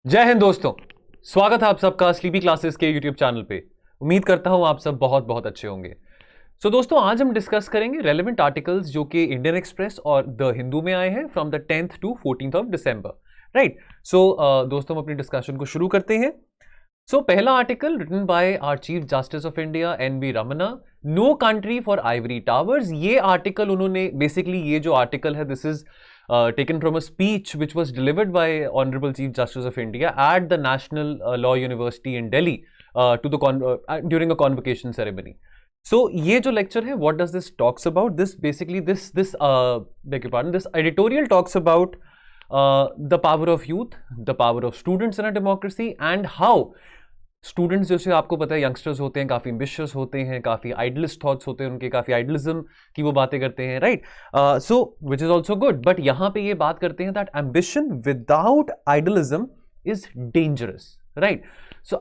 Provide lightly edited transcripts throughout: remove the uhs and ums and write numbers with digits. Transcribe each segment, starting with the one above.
जय हिंद दोस्तों, स्वागत है आप सबका स्लीपी क्लासेस के यूट्यूब चैनल पे। उम्मीद करता हूं आप सब बहुत बहुत अच्छे होंगे। दोस्तों, आज हम डिस्कस करेंगे रेलेवेंट आर्टिकल्स जो कि इंडियन एक्सप्रेस और द हिंदू में आए हैं from the 10th to 14th of December. Right. दोस्तों, हम अपनी डिस्कशन को शुरू करते हैं। पहला article written by our chief justice of India NV Ramana, no country for ivory towers. ये आर्टिकल उन्होंने बेसिकली, ये जो आर्टिकल है this is taken from a speech which was delivered by Honorable Chief Justice of India at the National Law University in Delhi during a convocation ceremony. ये जो lecture है, what does this talks about? This basically beg your pardon, this editorial talks about the power of youth, the power of students in a democracy, and how students जैसे आपको पता है youngsters होते हैं, काफ़ी एम्बिशियस होते हैं, काफ़ी आइडलिस्ट थॉट्स होते हैं उनके, काफ़ी आइडलिज्म की वो बातें करते हैं। Right. Which is also good, but यहाँ पे ये बात करते हैं that ambition without idealism is dangerous. Right.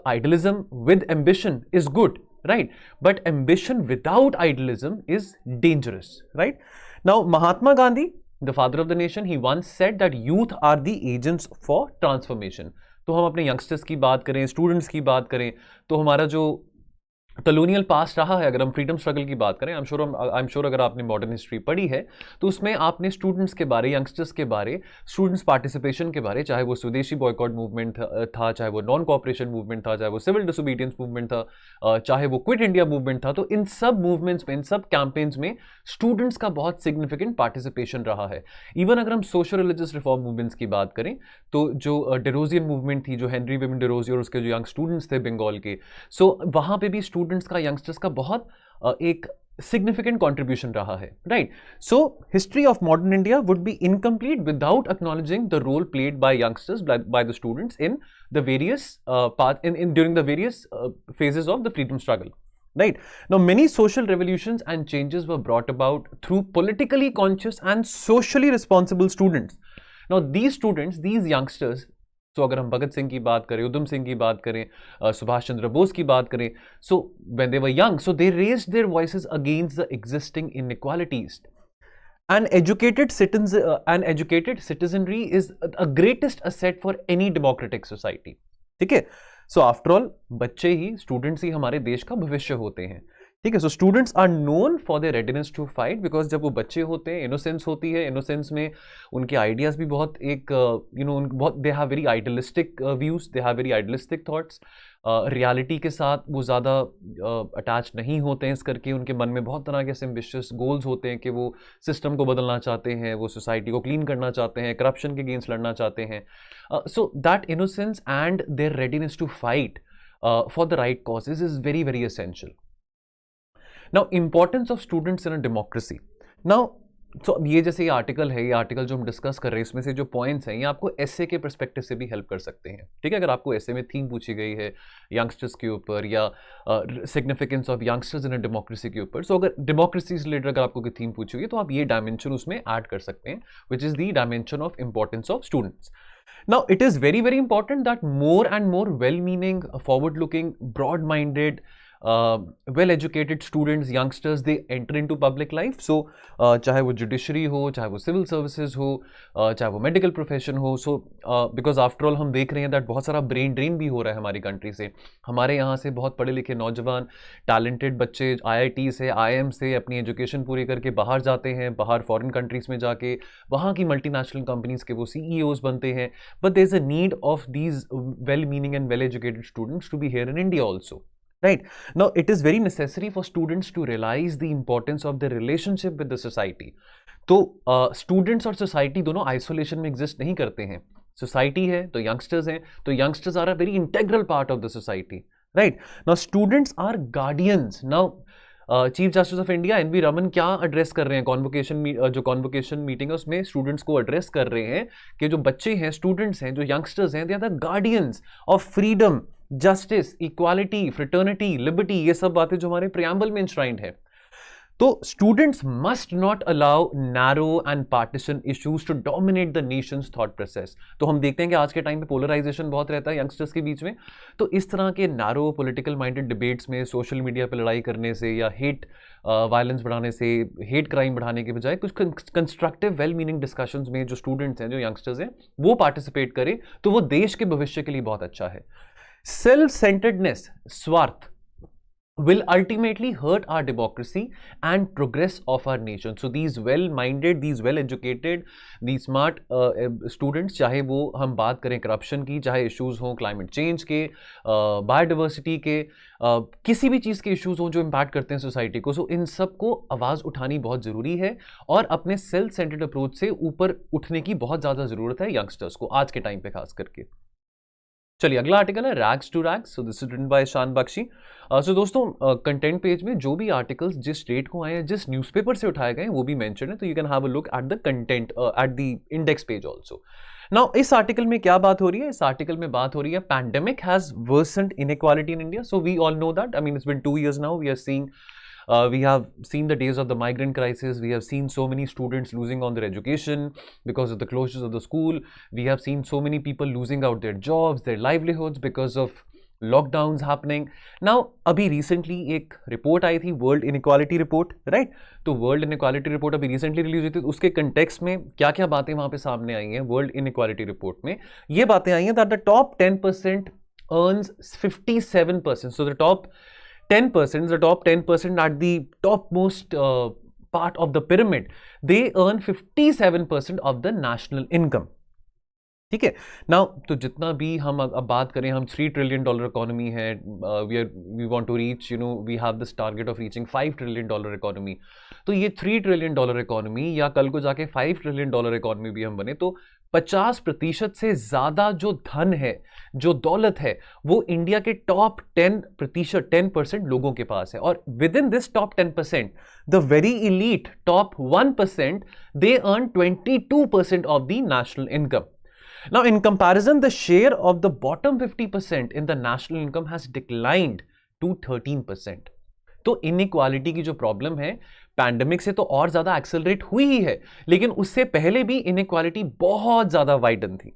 Idealism with ambition is good, right, but ambition without idealism is dangerous. Right. Now Mahatma Gandhi, the father of the nation, he once said that youth are the agents for transformation. तो हम अपने youngsters की बात करें, students की बात करें, तो हमारा जो कॉलोनियल पास्ट रहा है, अगर हम फ्रीडम स्ट्रगल की बात करें, आई एम श्योर अगर आपने मॉडर्न हिस्ट्री पढ़ी है तो उसमें आपने स्टूडेंट्स के बारे, यंगस्टर्स के बारे, स्टूडेंट्स पार्टिसिपेशन के बारे, चाहे वो स्वदेशी बॉयकॉट मूवमेंट था, चाहे वो नॉन कॉपरेशन मूवमेंट था, चाहे वो सिविल डिसोबीडियंस मूवमेंट था, चाहे वो क्विट इंडिया मूवमेंट था, तो इन सब मूवमेंट्स में, इन सब कैंपेन्स में स्टूडेंट्स का बहुत सिग्निफिकेंट पार्टिसिपेशन रहा है। इवन अगर हम सोशल रिलीजियस रिफॉर्म मूवमेंट्स की बात करें तो जो डेरोजियन मूवमेंट थी, जो हेनरी विमन डेरोजियो और उसके जो यंग स्टूडेंट्स थे बंगाल के, वहाँ पे भी स्टूडेंट्स का, यंगस्टर्स का बहुत एक सिग्निफिकेंट कंट्रीब्यूशन रहा है। Right. History of modern India would be incomplete without acknowledging the role played by youngsters, by the students in the various during the various phases of the freedom struggle. Right. Now, many social revolutions and changes were brought about through politically conscious and socially responsible students. Now, these students, these youngsters, अगर हम भगत सिंह की बात करें, उधम सिंह की बात करें, सुभाष चंद्र बोस की बात करें, when they were young, they raised their voices against the existing inequalities. An educated citizenry is a greatest asset for any democratic society. ठीक है। आफ्टर ऑल बच्चे ही, स्टूडेंट्स ही हमारे देश का भविष्य होते हैं। ठीक है। Students are known for their readiness to fight, because जब वो बच्चे होते हैं, इनोसेंस होती है, इनोसेंस में उनके आइडियाज भी बहुत एक बहुत, they have very idealistic views, they have very idealistic thoughts. Reality के साथ वो ज़्यादा अटैच नहीं होते हैं, इस करके उनके मन में बहुत तरह के एम्बिशियस गोल्स होते हैं कि वो सिस्टम को बदलना चाहते हैं, वो सोसाइटी को क्लीन करना चाहते हैं, करप्शन के अगेंस्ट लड़ना चाहते हैं। So that innocence and their readiness to fight for the right causes is very very essential. Now, importance of students in a democracy. Now, ये जैसे ये आर्टिकल है, ये आर्टिकल जो हम डिस्कस कर रहे हैं, इसमें से जो पॉइंट्स हैं ये आपको एसए के पर्सपेक्टिव से भी हेल्प कर सकते हैं। ठीक है। अगर आपको एसए में थीम पूछी गई है यंगस्टर्स के ऊपर, या significance of youngsters in a democracy के ऊपर, अगर डेमोक्रेसी से रिलेटेड अगर आपको कोई थीम पूछी गई तो आप ये डायमेंशन उसमें ऐड कर सकते हैं, विच is the dimension of importance of students. Now, it is very very important that more and more well-meaning, forward-looking, broad-minded, well educated students, youngsters, they enter into public life. चाहे वो judiciary हो, चाहे वो civil services हो, चाहे वो medical profession हो, because after all हम देख रहे हैं दैट बहुत सारा ब्रेन ड्रेन भी हो रहा है हमारी कंट्री से। हमारे यहाँ से बहुत पढ़े लिखे नौजवान टैलेंटेड बच्चे IIT से, IIM से अपनी एजुकेशन पूरी करके बाहर जाते हैं, बाहर फॉरेन कंट्रीज में जाके वहाँ की मल्टीनेशनल कंपनीज के वो CEOs बनते हैं। But there is a need of these well meaning and well educated students to be here in India also. Right. Now, it is very necessary for students to realize the importance of their relationship with the society. तो students और society दोनों isolation में exist नहीं करते हैं। Society है तो youngsters हैं, तो youngsters are a very integral part of the society. Right. Now, students are guardians. Now, chief justice of India NV Raman क्या एड्रेस कर रहे हैं, कॉन्वोकेशन मीटिंग है उसमें स्टूडेंट्स को एड्रेस कर रहे हैं कि जो बच्चे हैं, स्टूडेंट्स हैं, जो यंगस्टर्स हैं, they are the guardians of freedom, justice, equality, fraternity, liberty, ये सब बातें जो हमारे प्रियम्बल में इंश्राइंड है। तो students must not allow narrow and partisan issues to dominate the nation's thought process. तो हम देखते हैं कि आज के टाइम पे पोलराइजेशन बहुत रहता है यंगस्टर्स के बीच में, तो इस तरह के नैरो पॉलिटिकल माइंडेड डिबेट्स में सोशल मीडिया पे लड़ाई करने से या हेट वायलेंस बढ़ाने से, हेट क्राइम बढ़ाने के बजाय कुछ कंस्ट्रक्टिव वेल मीनिंग डिस्कशंस में जो स्टूडेंट्स हैं, जो यंगस्टर्स हैं, वो पार्टिसिपेट करें तो वो देश के भविष्य के लिए बहुत अच्छा है। सेल्फ सेंटर्डनेस, स्वार्थ, will ultimately hurt our democracy and progress of our nation. So these well-minded, these well-educated, these smart students, चाहे वो हम बात करें करप्शन की, चाहे इश्यूज हों क्लाइमेट चेंज के, बायोडाइवर्सिटी के, किसी भी चीज़ के इश्यूज हों जो इम्पैक्ट करते हैं सोसाइटी को, सो इन सब को आवाज़ उठानी बहुत ज़रूरी है और अपने सेल्फ सेंटर्ड अप्रोच से ऊपर उठने की बहुत ज़्यादा ज़रूरत है यंगस्टर्स को आज के टाइम पे खास करके। चलिए अगला आर्टिकल है rags to rags. So this is written by Shan Bakshi. सो दोस्तों कंटेंट पेज में जो भी आर्टिकल्स जिस स्टेट को आए हैं, जिस न्यूज़पेपर से उठाए गए हैं, वो भी मेंशन है, तो you can have a look at the content at the index page also. Now इस आर्टिकल में क्या बात हो रही है? इस आर्टिकल में बात हो रही है pandemic has worsened inequality in India. So we all know that, I mean it's been 2 years now, we are seeing we have seen the days of the migrant crisis. We have seen so many students losing on their education because of the closures of the school. We have seen so many people losing out their jobs, their livelihoods because of lockdowns happening. Now अभी recently एक report आई थी, world inequality report, right? तो world inequality report अभी recently release हुई थी, तो उसके context में क्या क्या बातें वहां पे सामने आई हैं वर्ल्ड इनइक्वालिटी रिपोर्ट में? ये बातें आई हैं that the top 10% earns 57%. So the top 10%, the top 10% at the topmost part of the pyramid, they earn 57% of the national income. ठीक है नाउ, तो जितना भी हम अब बात करें, हम $3 trillion इकोनॉमी है, we want to reach, you know, we have this target of reaching $5 trillion economy. तो ये $3 trillion इकोनॉमी या कल को जाके $5 trillion इकोनॉमी भी हम बने, तो 50% से ज्यादा जो धन है, जो दौलत है, वो इंडिया के टॉप 10% लोगों के पास है। और with in this top 10%, the very elite top 1%, they earn 22% of the national income. Now, in comparison, the share of the bottom 50% in the national income has declined to 13%. तो inequality की जो problem है pandemic से तो और ज्यादा accelerate हुई ही है, लेकिन उससे पहले भी इनइक्वालिटी बहुत ज्यादा वाइडन थी.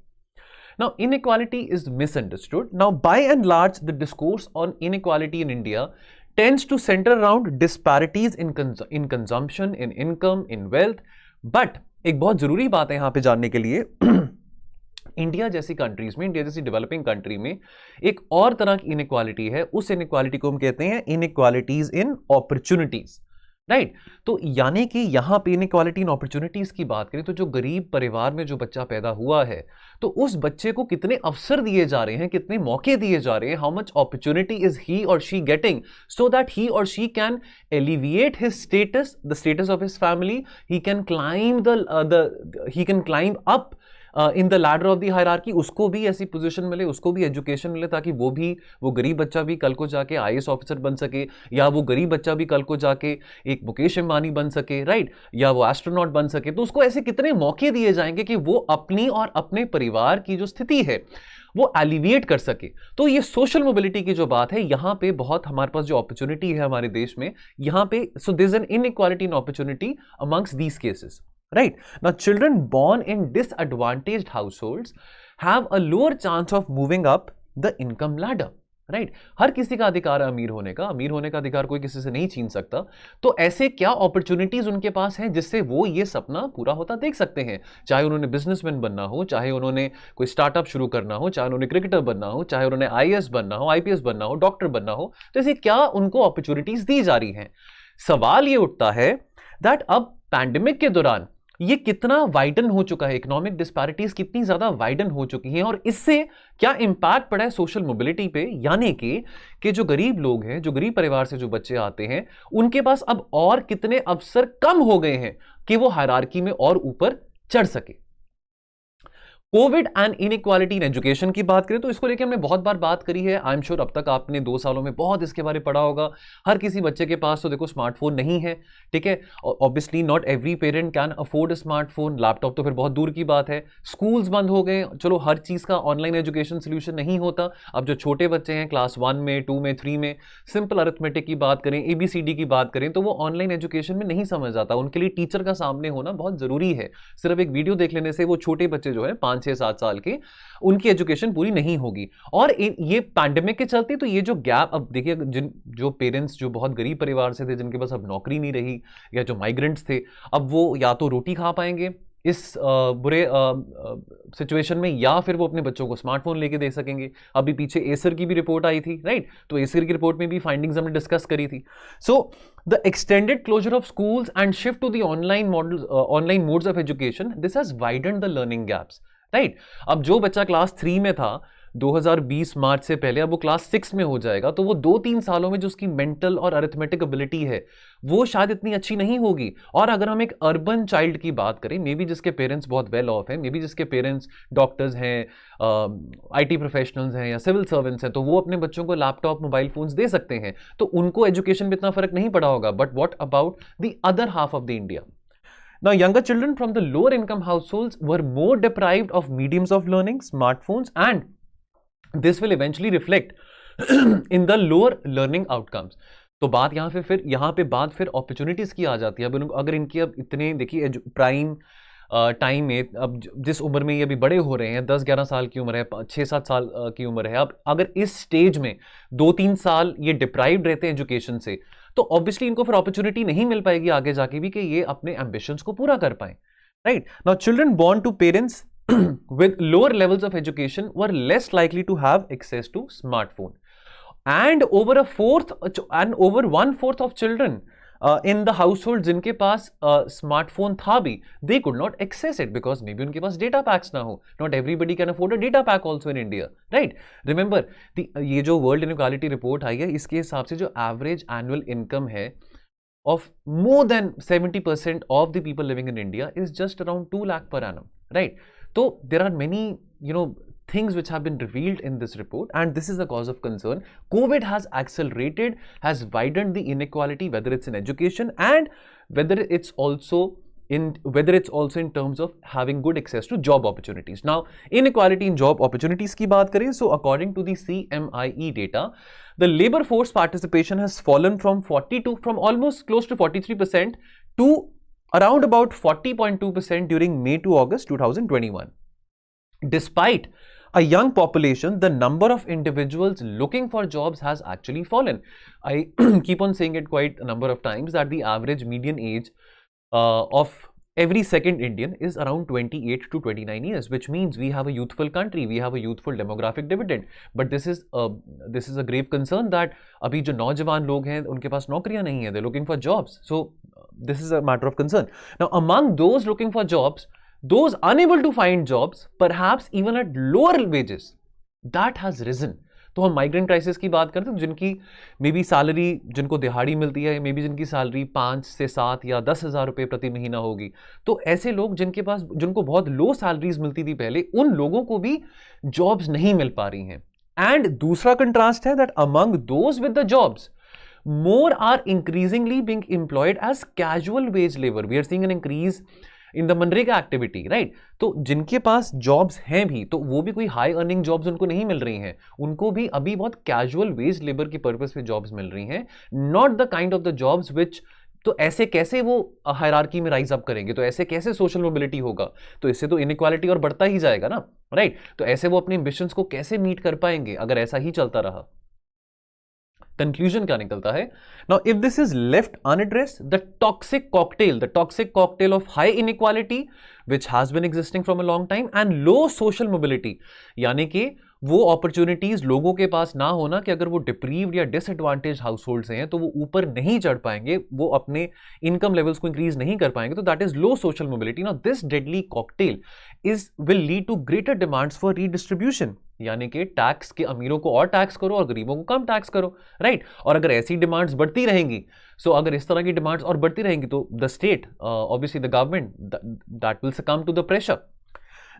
Now, inequality is misunderstood. Now, by and large, the discourse on inequality in India tends to center around disparities in consumption, in income, in wealth. But एक बहुत जरूरी बात है यहां पे जानने के लिए, इंडिया जैसी कंट्रीज में, इंडिया जैसी डेवलपिंग कंट्री में एक और तरह की इनइक्वालिटी है. उस इनइक्वालिटी को हम कहते हैं इनइक्वालिटीज इन अपॉर्चुनिटीज, राइट? तो यानी कि यहां पे इनइक्वालिटी इन अपॉर्चुनिटीज की बात करें तो जो गरीब परिवार में जो बच्चा पैदा हुआ है, तो उस बच्चे को कितने अवसर दिए जा रहे हैं, कितने मौके दिए जा रहे हैं, how much opportunity is he or she getting so that he or she can alleviate his status, the status of his family, he can climb up in the ladder of the hierarchy. उसको भी ऐसी position मिले, उसको भी education मिले, ताकि वो गरीब बच्चा भी कल को जाके आईएएस ऑफिसर बन सके, या वो गरीब बच्चा भी कल को जाके एक मुकेश अंबानी बन सके, राइट? या वो एस्ट्रोनॉट बन सके. तो उसको ऐसे कितने मौके दिए जाएंगे कि वो अपनी और अपने परिवार की जो स्थिति है वो एलिविएट कर सके. तो ये सोशल मोबिलिटी की जो बात है, यहां पे बहुत हमारे पास जो अपॉर्चुनिटी है हमारे देश में, यहां पे so there is an inequality in opportunity amongst these cases. Right. Now, children born in disadvantaged households have a lower chance of moving up the income ladder. Right. हर किसी का अधिकार है अमीर होने का. अमीर होने का अधिकार कोई किसी से नहीं छीन सकता. तो ऐसे क्या अपॉर्चुनिटीज उनके पास हैं जिससे वो ये सपना पूरा होता देख सकते हैं? चाहे उन्होंने बिजनेसमैन बनना हो, चाहे उन्होंने कोई स्टार्टअप शुरू करना हो, चाहे उन्होंने क्रिकेटर बनना हो, चाहे उन्होंने आईएएस बनना हो, आईपीएस बनना हो, डॉक्टर बनना हो. तो ऐसे क्या उनको अपॉर्चुनिटीज दी जा रही हैं? सवाल ये उठता है दैट अब पैंडेमिक के दौरान ये कितना वाइडन हो चुका है, इकोनॉमिक डिस्पैरिटीज कितनी ज्यादा वाइडन हो चुकी हैं, और इससे क्या इंपैक्ट पड़ा है सोशल मोबिलिटी पे. यानी कि जो गरीब लोग हैं, जो गरीब परिवार से जो बच्चे आते हैं, उनके पास अब और कितने अवसर कम हो गए हैं कि वो हायरार्की में और ऊपर चढ़ सके. Covid and inequality in education की बात करें तो इसको लेकर हमने बहुत बार बात करी है। आई एम श्योर अब तक आपने 2 सालों में बहुत इसके बारे में पढ़ा होगा। हर किसी बच्चे के पास तो देखो स्मार्टफोन नहीं है, ठीक है। Obviously not every parent can afford a smartphone, laptop तो फिर बहुत दूर की बात है। स्कूल्स बंद हो गए, चलो हर चीज़ का ऑनलाइन एजुकेशन सोल्यूशन नहीं होता। अब जो छोटे बच्चे हैं क्लास 1 में, 2 में, 3 में, सिंपल अरिथमेटिक की बात करें, ABCD की बात करें, तो वो ऑनलाइन एजुकेशन में नहीं समझ आता। उनके लिए टीचर का सामने होना बहुत ज़रूरी है। सिर्फ एक वीडियो देख लेने से वो छोटे बच्चे जो है 5, 6, 7 साल के, उनकी एजुकेशन पूरी नहीं होगी। और ये पैंडेमिक के चलते तो ये जो गैप, अब देखिए जो पेरेंट्स जो बहुत गरीब परिवार से थे, जिनके पास अब नौकरी नहीं रही, या जो माइग्रेंट्स थे, अब वो या तो रोटी खा पाएंगे इस बुरे सिचुएशन में, या फिर वो अपने बच्चों को स्मार्टफोन लेके दे सकेंगे। अभी पीछे एसर की भी रिपोर्ट आई थी, राइट? तो एसर की रिपोर्ट में भी फाइंडिंग्स हमने डिस्कस करी थी। So the extended closure of schools and shift to the online modes of education, this has widened the learning gaps, right? अब जो बच्चा क्लास 3 में था 2020 मार्च से पहले, अब वो क्लास 6 में हो जाएगा, तो वो 2-3 सालों में जो उसकी मेंटल और अरिथमेटिक एबिलिटी है वो शायद इतनी अच्छी नहीं होगी। और अगर हम एक अर्बन चाइल्ड की बात करें, मे बी जिसके पेरेंट्स बहुत वेल ऑफ हैं, मे बी जिसके पेरेंट्स डॉक्टर्स हैं, IT प्रोफेशनल्स हैं, या सिविल सर्वेंट्स हैं, तो वो अपने बच्चों को लैपटॉप, मोबाइल फोन्स दे सकते हैं, तो उनको एजुकेशन में इतना फर्क नहीं पड़ा होगा। But what about the other half of the India? Now, younger children from the lower income households were more deprived of mediums of learning, smartphones, and this will eventually reflect in the lower learning outcomes. तो बात यहाँ पे बात फिर opportunities की आ जाती है। अब अगर इनकी अब इतने देखिए प्राइम टाइम में, अब जिस उम्र में ये अभी बड़े हो रहे हैं, 10-11 साल की उम्र है, 6-7 साल की उम्र है, अब अगर इस स्टेज में 2-3 साल ये डिप्राइव्ड रहते हैं एजुकेशन से, तो ऑब्वियसली इनको फिर अपॉर्चुनिटी नहीं मिल पाएगी आगे जाके भी कि ये अपने एम्बिशंस को पूरा कर पाए, right? Now children born to parents with lower levels of education were less likely to have access to smartphone, and over 1/4 of children in the household जिनके पास स्मार्टफोन था भी, they could not access it because maybe उनके पास data PACS ना हो। Not everybody can afford a data pack also in India, right? Remember, ये जो world inequality report आई है, इसके हिसाब से जो एवरेज एनुअल इनकम है of more than 70% of the people living in India is just around 2 lakh per annum, right? So there are many, things which have been revealed in this report, and this is a cause of concern. COVID has accelerated, has widened the inequality, whether it's in education and whether it's also in terms of having good access to job opportunities. Now, inequality in job opportunities की बात करें, so according to the CMIE data, the labor force participation has fallen from almost close to 43% to around about 40.2% during May to August 2021. Despite a young population, the number of individuals looking for jobs has actually fallen. I keep on saying it quite a number of times that the average median age of every second Indian is around 28 to 29 years, which means we have a youthful country, we have a youthful demographic dividend. But this is a grave concern that अभी जो नौजवान लोग हैं उनके पास नौकरियां नहीं हैं, they're looking for jobs. So this is a matter of concern. Now, among those looking for jobs, those unable to find jobs, perhaps even at lower wages, that has risen. तो हम माइग्रेंट क्राइसिस की बात करते हैं, जिनकी may be salary, जिनको दिहाड़ी मिलती है, मे बी जिनकी सैलरी 5 से 7 या 10,000 रुपये प्रति महीना होगी, तो ऐसे लोग जिनको बहुत लो सैलरीज मिलती थी पहले, उन लोगों को भी जॉब्स नहीं मिल पा रही हैं। एंड दूसरा कंट्रास्ट है that among those with the jobs, more are increasingly being employed as casual wage labor. We are seeing an increase in the MNREGA activity, right? तो जिनके पास जॉब्स हैं भी, तो वो भी कोई हाई अर्निंग जॉब्स उनको नहीं मिल रही हैं, उनको भी अभी बहुत कैजुअल वेज लेबर की पर्पस पे जॉब्स मिल रही हैं, not the kind of the jobs which, तो ऐसे कैसे वो हायरार्की में राइज अप करेंगे, तो ऐसे कैसे सोशल मोबिलिटी होगा? तो इससे तो इनइक्वालिटी और बढ़ता ही जाएगा ना, राइट? तो ऐसे वो अपने एम्बिशंस को कैसे मीट कर पाएंगे अगर ऐसा ही चलता रहा? कंक्लूजन क्या निकलता है? Now if this is left unaddressed, the toxic cocktail of high inequality which has been existing from a long time and low social mobility, यानी कि वो अपॉर्चुनिटीज लोगों के पास ना होना कि अगर वो डिप्रीव्ड या डिसएडवांटेज हाउसहोल्ड से हैं तो वो ऊपर नहीं चढ़ पाएंगे, वो अपने इनकम लेवल्स को इंक्रीज नहीं कर पाएंगे, तो that is low social mobility. Now this deadly cocktail will lead to greater demands for redistribution, यानी कि टैक्स के अमीरों को और टैक्स करो और गरीबों को कम टैक्स करो, राइट? और अगर ऐसी डिमांड्स बढ़ती रहेंगी, सो अगर इस तरह की डिमांड्स और बढ़ती रहेंगी, तो the state, obviously the government, that will succumb to the pressure.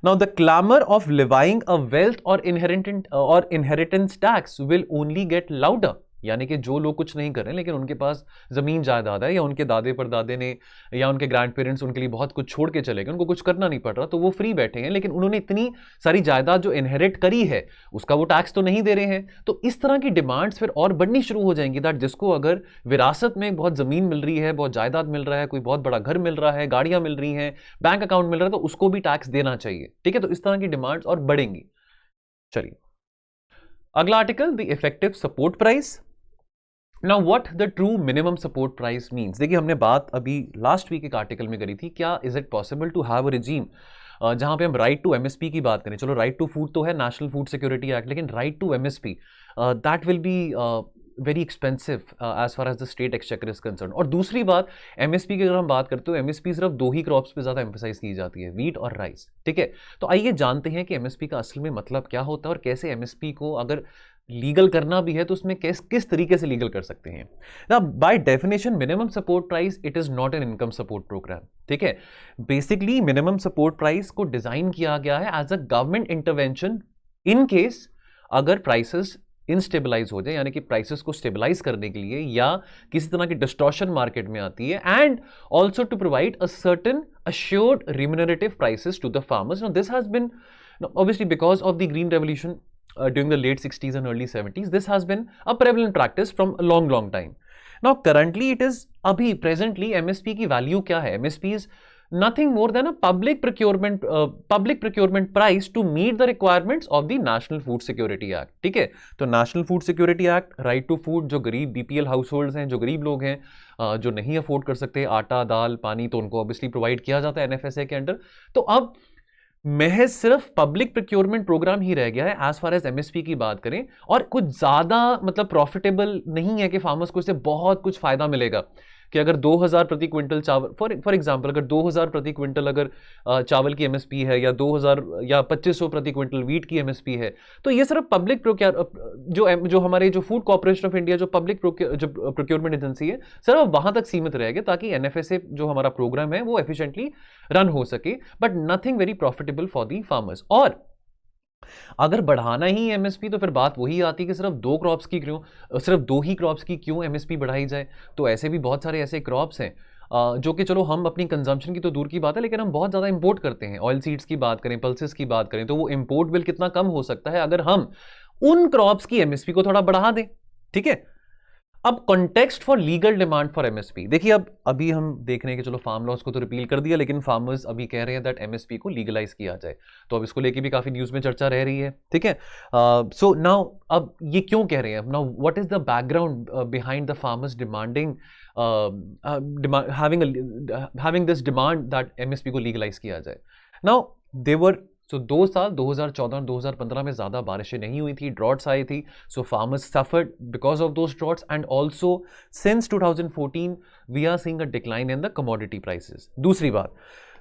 Now the clamor of levying a wealth or inheritance tax will only get louder. यानी कि जो लोग कुछ नहीं कर रहे हैं लेकिन उनके पास जमीन जायदाद है, या उनके दादे परदादे ने या उनके ग्रैंड पेरेंट्स उनके लिए बहुत कुछ छोड़ के चले गए, उनको कुछ करना नहीं पड़ रहा, तो वो फ्री बैठे हैं, लेकिन उन्होंने इतनी सारी जायदाद जो इनहेरिट करी है उसका वो टैक्स तो नहीं दे रहे हैं। तो इस तरह की डिमांड्स फिर और बढ़नी शुरू हो जाएंगी, दैट जिसको अगर विरासत में बहुत जमीन मिल रही है, बहुत जायदाद मिल रहा है, कोई बहुत बड़ा घर मिल रहा है, गाड़ियां मिल रही हैं, बैंक अकाउंट मिल रहा है, तो उसको भी टैक्स देना चाहिए। ठीक है, तो इस तरह की डिमांड्स और बढ़ेंगी। चलिए अगला article, the effective support price. Now what the true minimum support price means? देखिए हमने बात अभी लास्ट वीक एक आर्टिकल में करी थी, क्या is it possible to have a regime जहां पे हम राइट टू एमएसपी की बात करें। चलो राइट टू फूड तो है नेशनल फूड सिक्योरिटी एक्ट, लेकिन right to MSP that will be very expensive as far as the state exchequer is concern. और दूसरी बात, एमएसपी की अगर हम बात करते हो, एमएसपी सिर्फ दो ही क्रॉप्स पे ज्यादा एम्फेसाइज की जाती है, वीट और राइस। ठीक है, तो आइए जानते हैं कि एमएसपी का असल में मतलब क्या होता है और कैसे एमएसपी को अगर लीगल करना भी है तो उसमें किस तरीके से लीगल कर सकते हैं। ना by definition minimum support price it is not an income support programme. ठीक है, बेसिकली मिनिमम सपोर्ट प्राइस को डिजाइन किया गया है as a government intervention in case अगर प्राइसेस इनस्टेबलाइज हो जाए, यानी कि प्राइसेस को स्टेबलाइज करने के लिए, या किसी तरह की डिस्टॉर्शन मार्केट में आती है, and also to provide a certain assured remunerative prices to the farmers. Now this has been obviously because of the green revolution during the late 60s and early 70s, this has been a prevalent practice from a long time. Now currently it is, abhi presently MSP की value क्या है? MSP is nothing more than a public procurement price to meet the requirements of the National Food Security Act. ठीक है, तो National Food Security Act, right to food, जो गरीब BPL households हैं, जो गरीब लोग हैं, जो नहीं अफोर्ड कर सकते आटा दाल पानी, तो उनको ऑब्वियसली प्रोवाइड किया जाता है NFSA के अंडर। तो अब महज सिर्फ पब्लिक प्रोक्योरमेंट प्रोग्राम ही रह गया है एज फार एज एमएसपी की बात करें, और कुछ ज्यादा मतलब प्रॉफिटेबल नहीं है कि फार्मर्स को इससे बहुत कुछ फायदा मिलेगा कि अगर 2000 प्रति क्विंटल चावल, फॉर एग्जांपल अगर 2000 प्रति क्विंटल अगर चावल की एमएसपी है, या 2000 या 2500 प्रति क्विंटल वीट की एमएसपी है, तो ये सिर्फ पब्लिक जो हमारे जो फूड कॉर्पोरेशन ऑफ इंडिया जो पब्लिक प्रोक्योरमेंट एजेंसी है, सिर्फ वहां तक सीमित रहेगा ताकि एनएफएसए जो हमारा प्रोग्राम है वो एफिशिएंटली रन हो सके, but nothing very profitable for the farmers. और अगर बढ़ाना ही एमएसपी तो फिर बात वही आती है कि सिर्फ दो ही क्रॉप्स की क्यों एमएसपी बढ़ाई जाए। तो ऐसे भी बहुत सारे ऐसे क्रॉप्स हैं जो कि चलो हम अपनी कंजम्पशन की तो दूर की बात है, लेकिन हम बहुत ज़्यादा इंपोर्ट करते हैं। ऑयल सीड्स की बात करें, पल्सेस की बात करें, तो वो इंपोर्ट बिल कितना कम हो सकता है अगर हम उन क्रॉप्स की एमएसपी को थोड़ा बढ़ा दें। ठीक है, अब context for legal demand for MSP, देखिए अब अभी हम देख रहे हैं कि चलो फार्म लॉस को तो रिपील कर दिया, लेकिन फार्मर्स अभी कह रहे हैं दैट एमएसपी को लीगलाइज किया जाए, तो अब इसको लेके भी काफी न्यूज में चर्चा रह रही है। ठीक है, सो नाउ अब ये क्यों कह रहे हैं, now what is the background behind the farmers demanding having this demand that MSP को लीगलाइज किया जाए। नाउ देवर सो 2 साल 2014 और 2015 में ज़्यादा बारिशें नहीं हुई थी, ड्रॉट्स आई थी, so farmers suffered because of those droughts, and also since 2014 we are seeing a decline in the commodity prices. दूसरी बात,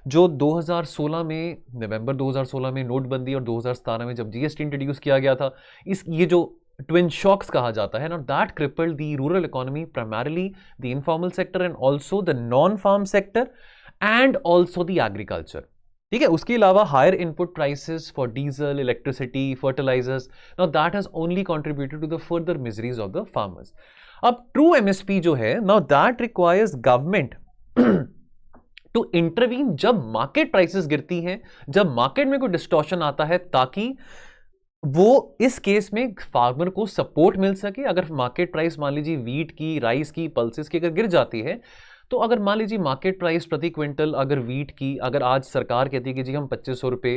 जो 2016 में नवंबर 2016 में नोटबंदी और 2017 में जब जीएसटी इंट्रोड्यूस किया गया था, ये जो ट्विन शॉक्स कहा जाता है ना, that crippled the rural economy, primarily the informal sector and also the non farm sector and also the agriculture. ठीक है, उसके अलावा higher input prices for diesel, electricity, fertilisers, now that has only contributed to the further miseries of the farmers. अब true MSP जो है, now that requires government to intervene जब market prices गिरती हैं, जब मार्केट में कोई डिस्टॉर्शन आता है, ताकि वो इस केस में फार्मर को सपोर्ट मिल सके। अगर मार्केट प्राइस मान लीजिए वीट की, राइस की, पल्सेस की अगर गिर जाती है, तो अगर मान लीजिए मार्केट प्राइस प्रति क्विंटल अगर वीट की, अगर आज सरकार कहती है कि जी हम 2500 रुपये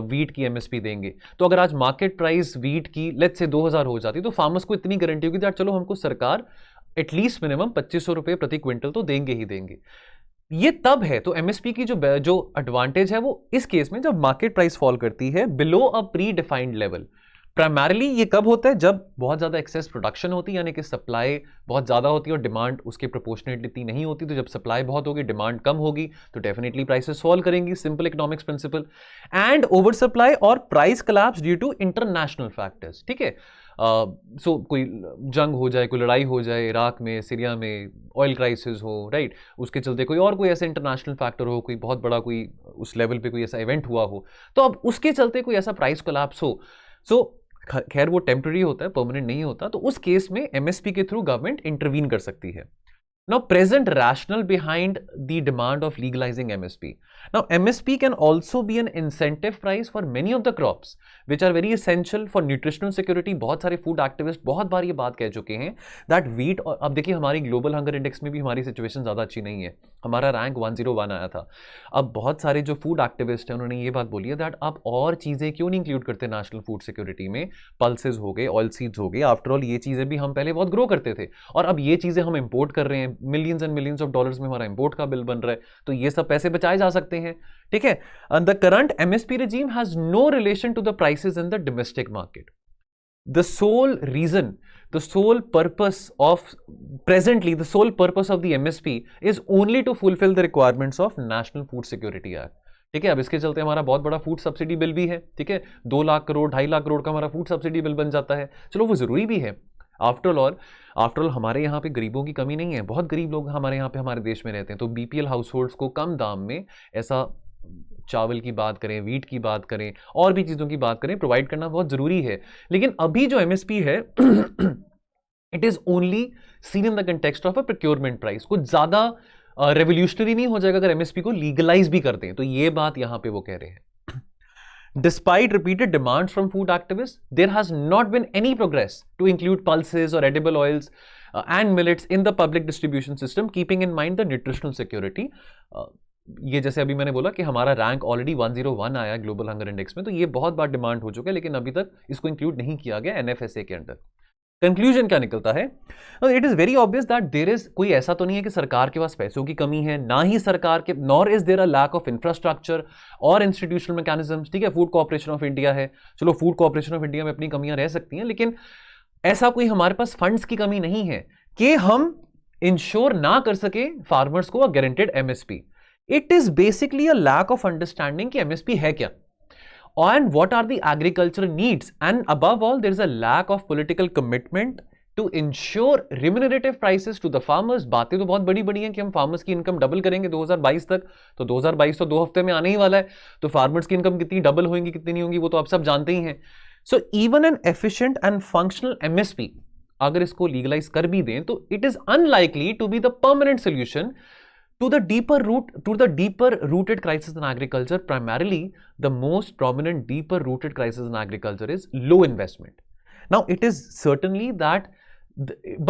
वीट की एमएसपी देंगे, तो अगर आज मार्केट प्राइस वीट की लेट्स से 2000 हो जाती, तो फार्मर्स को इतनी गारंटी होगी दैट चलो हमको सरकार एटलीस्ट मिनिमम 2500 रुपये प्रति क्विंटल तो देंगे ही देंगे। ये तब है, तो एमएसपी की जो एडवांटेज है वो इस केस में जब मार्केट प्राइस फॉल करती है बिलो अ प्री डिफाइंड लेवल, प्राइमरीली ये कब होता है? जब बहुत ज़्यादा एक्सेस प्रोडक्शन होती है, यानी कि सप्लाई बहुत ज़्यादा होती है और डिमांड उसके प्रोपोर्शनेट इतनी नहीं होती। तो जब सप्लाई बहुत होगी, डिमांड कम होगी, तो डेफिनेटली प्राइसेस फॉल करेंगी, simple economics principle. And over supply और price collapse due to international factors, ठीक है। सो कोई जंग हो जाए, कोई लड़ाई हो जाए इराक में, सीरिया में, ऑयल क्राइसिस हो, राइट, उसके चलते कोई और कोई ऐसा इंटरनेशनल फैक्टर हो, कोई बहुत बड़ा कोई उस लेवल पे कोई ऐसा इवेंट हुआ हो, तो अब उसके चलते कोई ऐसा प्राइस कोलैप्स हो, सो खैर वो टेम्पररी होता है, परमानेंट नहीं होता, तो उस केस में एमएसपी के थ्रू गवर्नमेंट इंटरवीन कर सकती है। Now, present rationale behind the demand of legalizing MSP. Now, MSP can also be an incentive price for many of the crops, which are very essential for nutritional security. बहुत सारे food activist बहुत बार ये बात कह चुके हैं that wheat, और अब देखिए हमारी ग्लोबल हंगर इंडेक्स में भी हमारी सिचुएशन ज़्यादा अच्छी नहीं है, हमारा रैंक 101 आया था। अब बहुत सारे जो फूड एक्टिविस्ट हैं उन्होंने ये बात बोली है दैट आप और चीज़ें क्यों नहीं इंक्लूड करते नेशनल फूड सिक्योरिटी में? पल्सेस हो गए, ऑयल सीड्स हो गए, आफ्टर ऑल ये चीज़ें भी हम पहले बहुत ग्रो करते थे और अब ये चीज़ें हम इंपोर्ट कर रहे हैं, millions and millions of dollars में हमारा इंपोर्ट का बिल बन रहा है, तो ये सब पैसे बचाए जा सकते हैं, ठीक है। The current MSP regime has no relation to the prices in the domestic market. The sole reason, the sole purpose of the MSP is only to fulfill the requirements of National Food Security Act. ठीक है, अब इसके चलते हमारा बहुत बड़ा food subsidy bill भी है, ठीक है, 2 लाख करोड़ 2.5 लाख करोड़ का हमारा फूड सब्सिडी बिल बन जाता है। चलो वो जरूरी भी है, आफ्टर ऑल हमारे यहाँ पे गरीबों की कमी नहीं है, बहुत गरीब लोग हमारे यहाँ पे हमारे देश में रहते हैं, तो बीपीएल हाउस होल्ड्स को कम दाम में ऐसा चावल की बात करें, वीट की बात करें, और भी चीज़ों की बात करें, प्रोवाइड करना बहुत ज़रूरी है। लेकिन अभी जो एमएसपी है it is only seen in the context of a procurement price. कुछ ज़्यादा रेवोल्यूशनरी नहीं हो जाएगा अगर एमएसपी को लीगलाइज भी कर दें, तो ये बात यहाँ पे वो कह रहे हैं। Despite repeated demands from food activists, there has not been any progress to include pulses or edible oils and millets in the public distribution system, keeping in mind the nutritional security. ये जैसे अभी मैंने बोला कि हमारा rank already 101 आया global hunger index में, तो ये बहुत बार डिमांड हो चुका है, लेकिन अभी तक इसको इंक्लूड नहीं किया गया एनएफएसए के अंदर। कंक्लूजन क्या निकलता है? It is very obvious that there is, कोई ऐसा तो नहीं है कि सरकार के पास पैसों की कमी है, ना ही सरकार के, nor is there a lack of infrastructure और इंस्टीट्यूशनल मैकेनिज्म्स, ठीक है। फूड कॉर्पोरेशन ऑफ इंडिया है, चलो फूड कॉर्पोरेशन ऑफ इंडिया में अपनी कमियां रह सकती हैं, लेकिन ऐसा कोई हमारे पास फंड्स की कमी नहीं है कि हम इंश्योर ना कर सके फार्मर्स को guaranteed MSP. It is basically a lack of understanding कि एमएसपी है क्या and what are the agricultural needs, and above all there is a lack of political commitment to ensure remunerative prices to the farmers। बातें तो बहुत बड़ी बड़ी हैं कि हम फार्मर्स की इनकम डबल करेंगे 2022 तक, तो 2022 तो 2 हफ्ते में आने ही वाला है, तो फार्मर्स की इनकम कितनी डबल होंगी कितनी नहीं होंगी वो तो आप सब जानते ही हैं। So even an efficient and functional MSP अगर इसको लीगलाइज कर भी दें तो it is unlikely to be the permanent solution to the deeper rooted crisis in agriculture. Primarily the most prominent deeper rooted crisis in agriculture is low investment. Now it is certainly that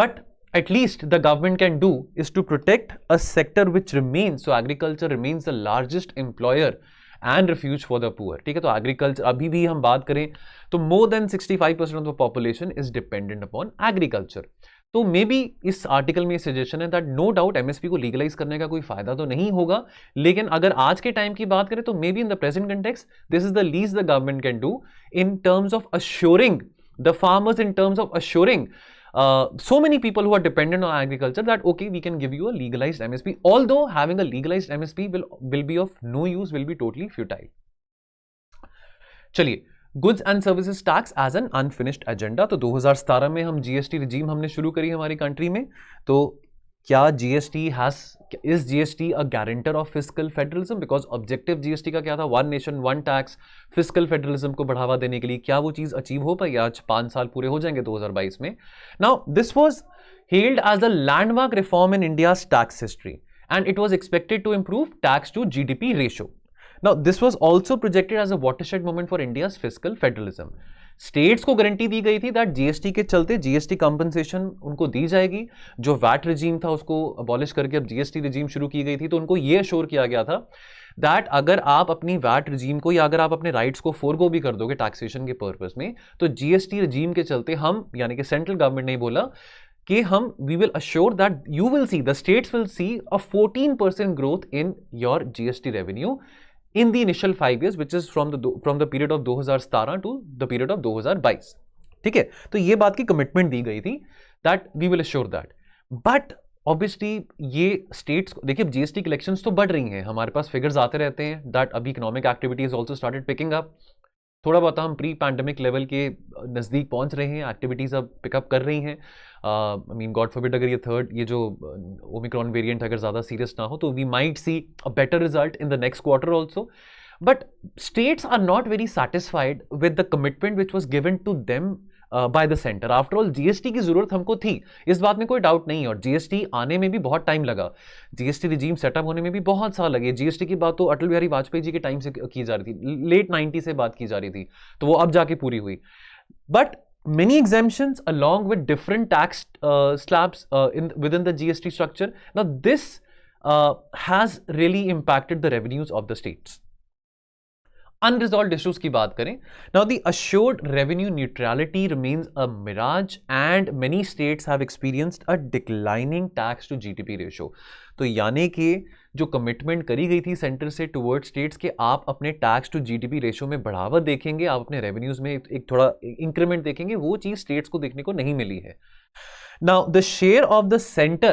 but at least the government can do is to protect a sector which remains, so agriculture remains the largest employer and refuge for the poor, ठीक है। तो agriculture अभी भी हम बात करें तो more than 65% of the population is dependent upon agriculture। तो मे बी इस आर्टिकल में सजेशन है दैट नो डाउट एमएसपी को लीगलाइज करने का कोई फायदा तो नहीं होगा, लेकिन अगर आज के टाइम की बात करें तो may be in the present context this is the least the government can do in terms of assuring the farmers, in terms of assuring so many people who are dependent on agriculture that okay we can give you a legalized MSP, although having a legalized MSP will be of no use, will be totally futile। चलिए, goods and services tax as an unfinished agenda. तो 2017 में हम GST regime हमने शुरू करी हमारी country में। तो क्या GST is GST a guarantor of fiscal federalism? Because objective GST का क्या था? 1 नेशन 1 टैक्स, फिस्कल फेडरलिज्म को बढ़ावा देने के लिए। क्या वो चीज अचीव हो पाई? आज 5 साल पूरे हो जाएंगे 2022 में। Now this was held as a landmark reform in India's tax history and it was expected to improve tax to GDP ratio. Now, this was also projected as a watershed moment for India's fiscal federalism. States को guarantee दी गई थी that GST के चलते GST compensation उनको दी जाएगी। जो VAT regime था उसको अबॉलिश करके अब जीएसटी रिजीम शुरू की गई थी, तो उनको ये अश्योर किया गया था दैट अगर आप अपनी वैट रिजीम को या अगर आप अपने राइट्स को फोरगो भी कर दोगे टैक्सेशन के पर्पस में, तो जीएसटी रिजीम के चलते हम, यानी कि सेंट्रल गवर्नमेंट ने बोला कि हम we will assure that you will see, the states will see a 14% growth in your GST revenue in the initial 5 years, which is from the period of 2017 to the period of 2022. ठीक है, तो ये बात की commitment दी गई थी that we will assure that. But obviously ये स्टेट्स, देखिए जीएसटी कलेक्शंस तो बढ़ रही हैं, हमारे पास फिगर्स आते रहते हैं दैट अभी economic activities also started picking up. थोड़ा बहुत हम प्री पैंडेमिक लेवल के नज़दीक पहुंच रहे हैं, एक्टिविटीज़ अब पिकअप कर रही हैं. आई मीन गॉड फॉरबिड अगर ये जो ओमिक्रॉन वेरिएंट अगर ज़्यादा सीरियस ना हो तो we might see a better result in the next quarter also. But states are not very satisfied with the commitment which was given to them by the centre. After all GST की जरूरत हमको थी, इस बात में कोई doubt नहीं है, और जीएसटी आने में भी बहुत टाइम लगा, जीएसटी रिजीम सेटअप होने में भी बहुत साल लगे. जीएसटी की बात तो अटल बिहारी वाजपेयी जी के टाइम से की जा रही थी, लेट 90 से बात की जा रही थी, तो वो अब जाके पूरी हुई. But many exemptions along with different tax slabs within the GST structure. Now this has really impacted the revenues of the states. Unresolved issues की बात करें, now the assured revenue neutrality remains a mirage and many states have experienced a declining tax to GDP ratio. तो यानी कि जो commitment करी गई थी सेंटर से टुवर्ड स्टेट्स के आप अपने टैक्स टू जीडीपी रेशियो में बढ़ावा देखेंगे, आप अपने रेवेन्यूज में एक थोड़ा इंक्रीमेंट देखेंगे, वो चीज स्टेट्स को देखने को नहीं मिली है. Now the share of the center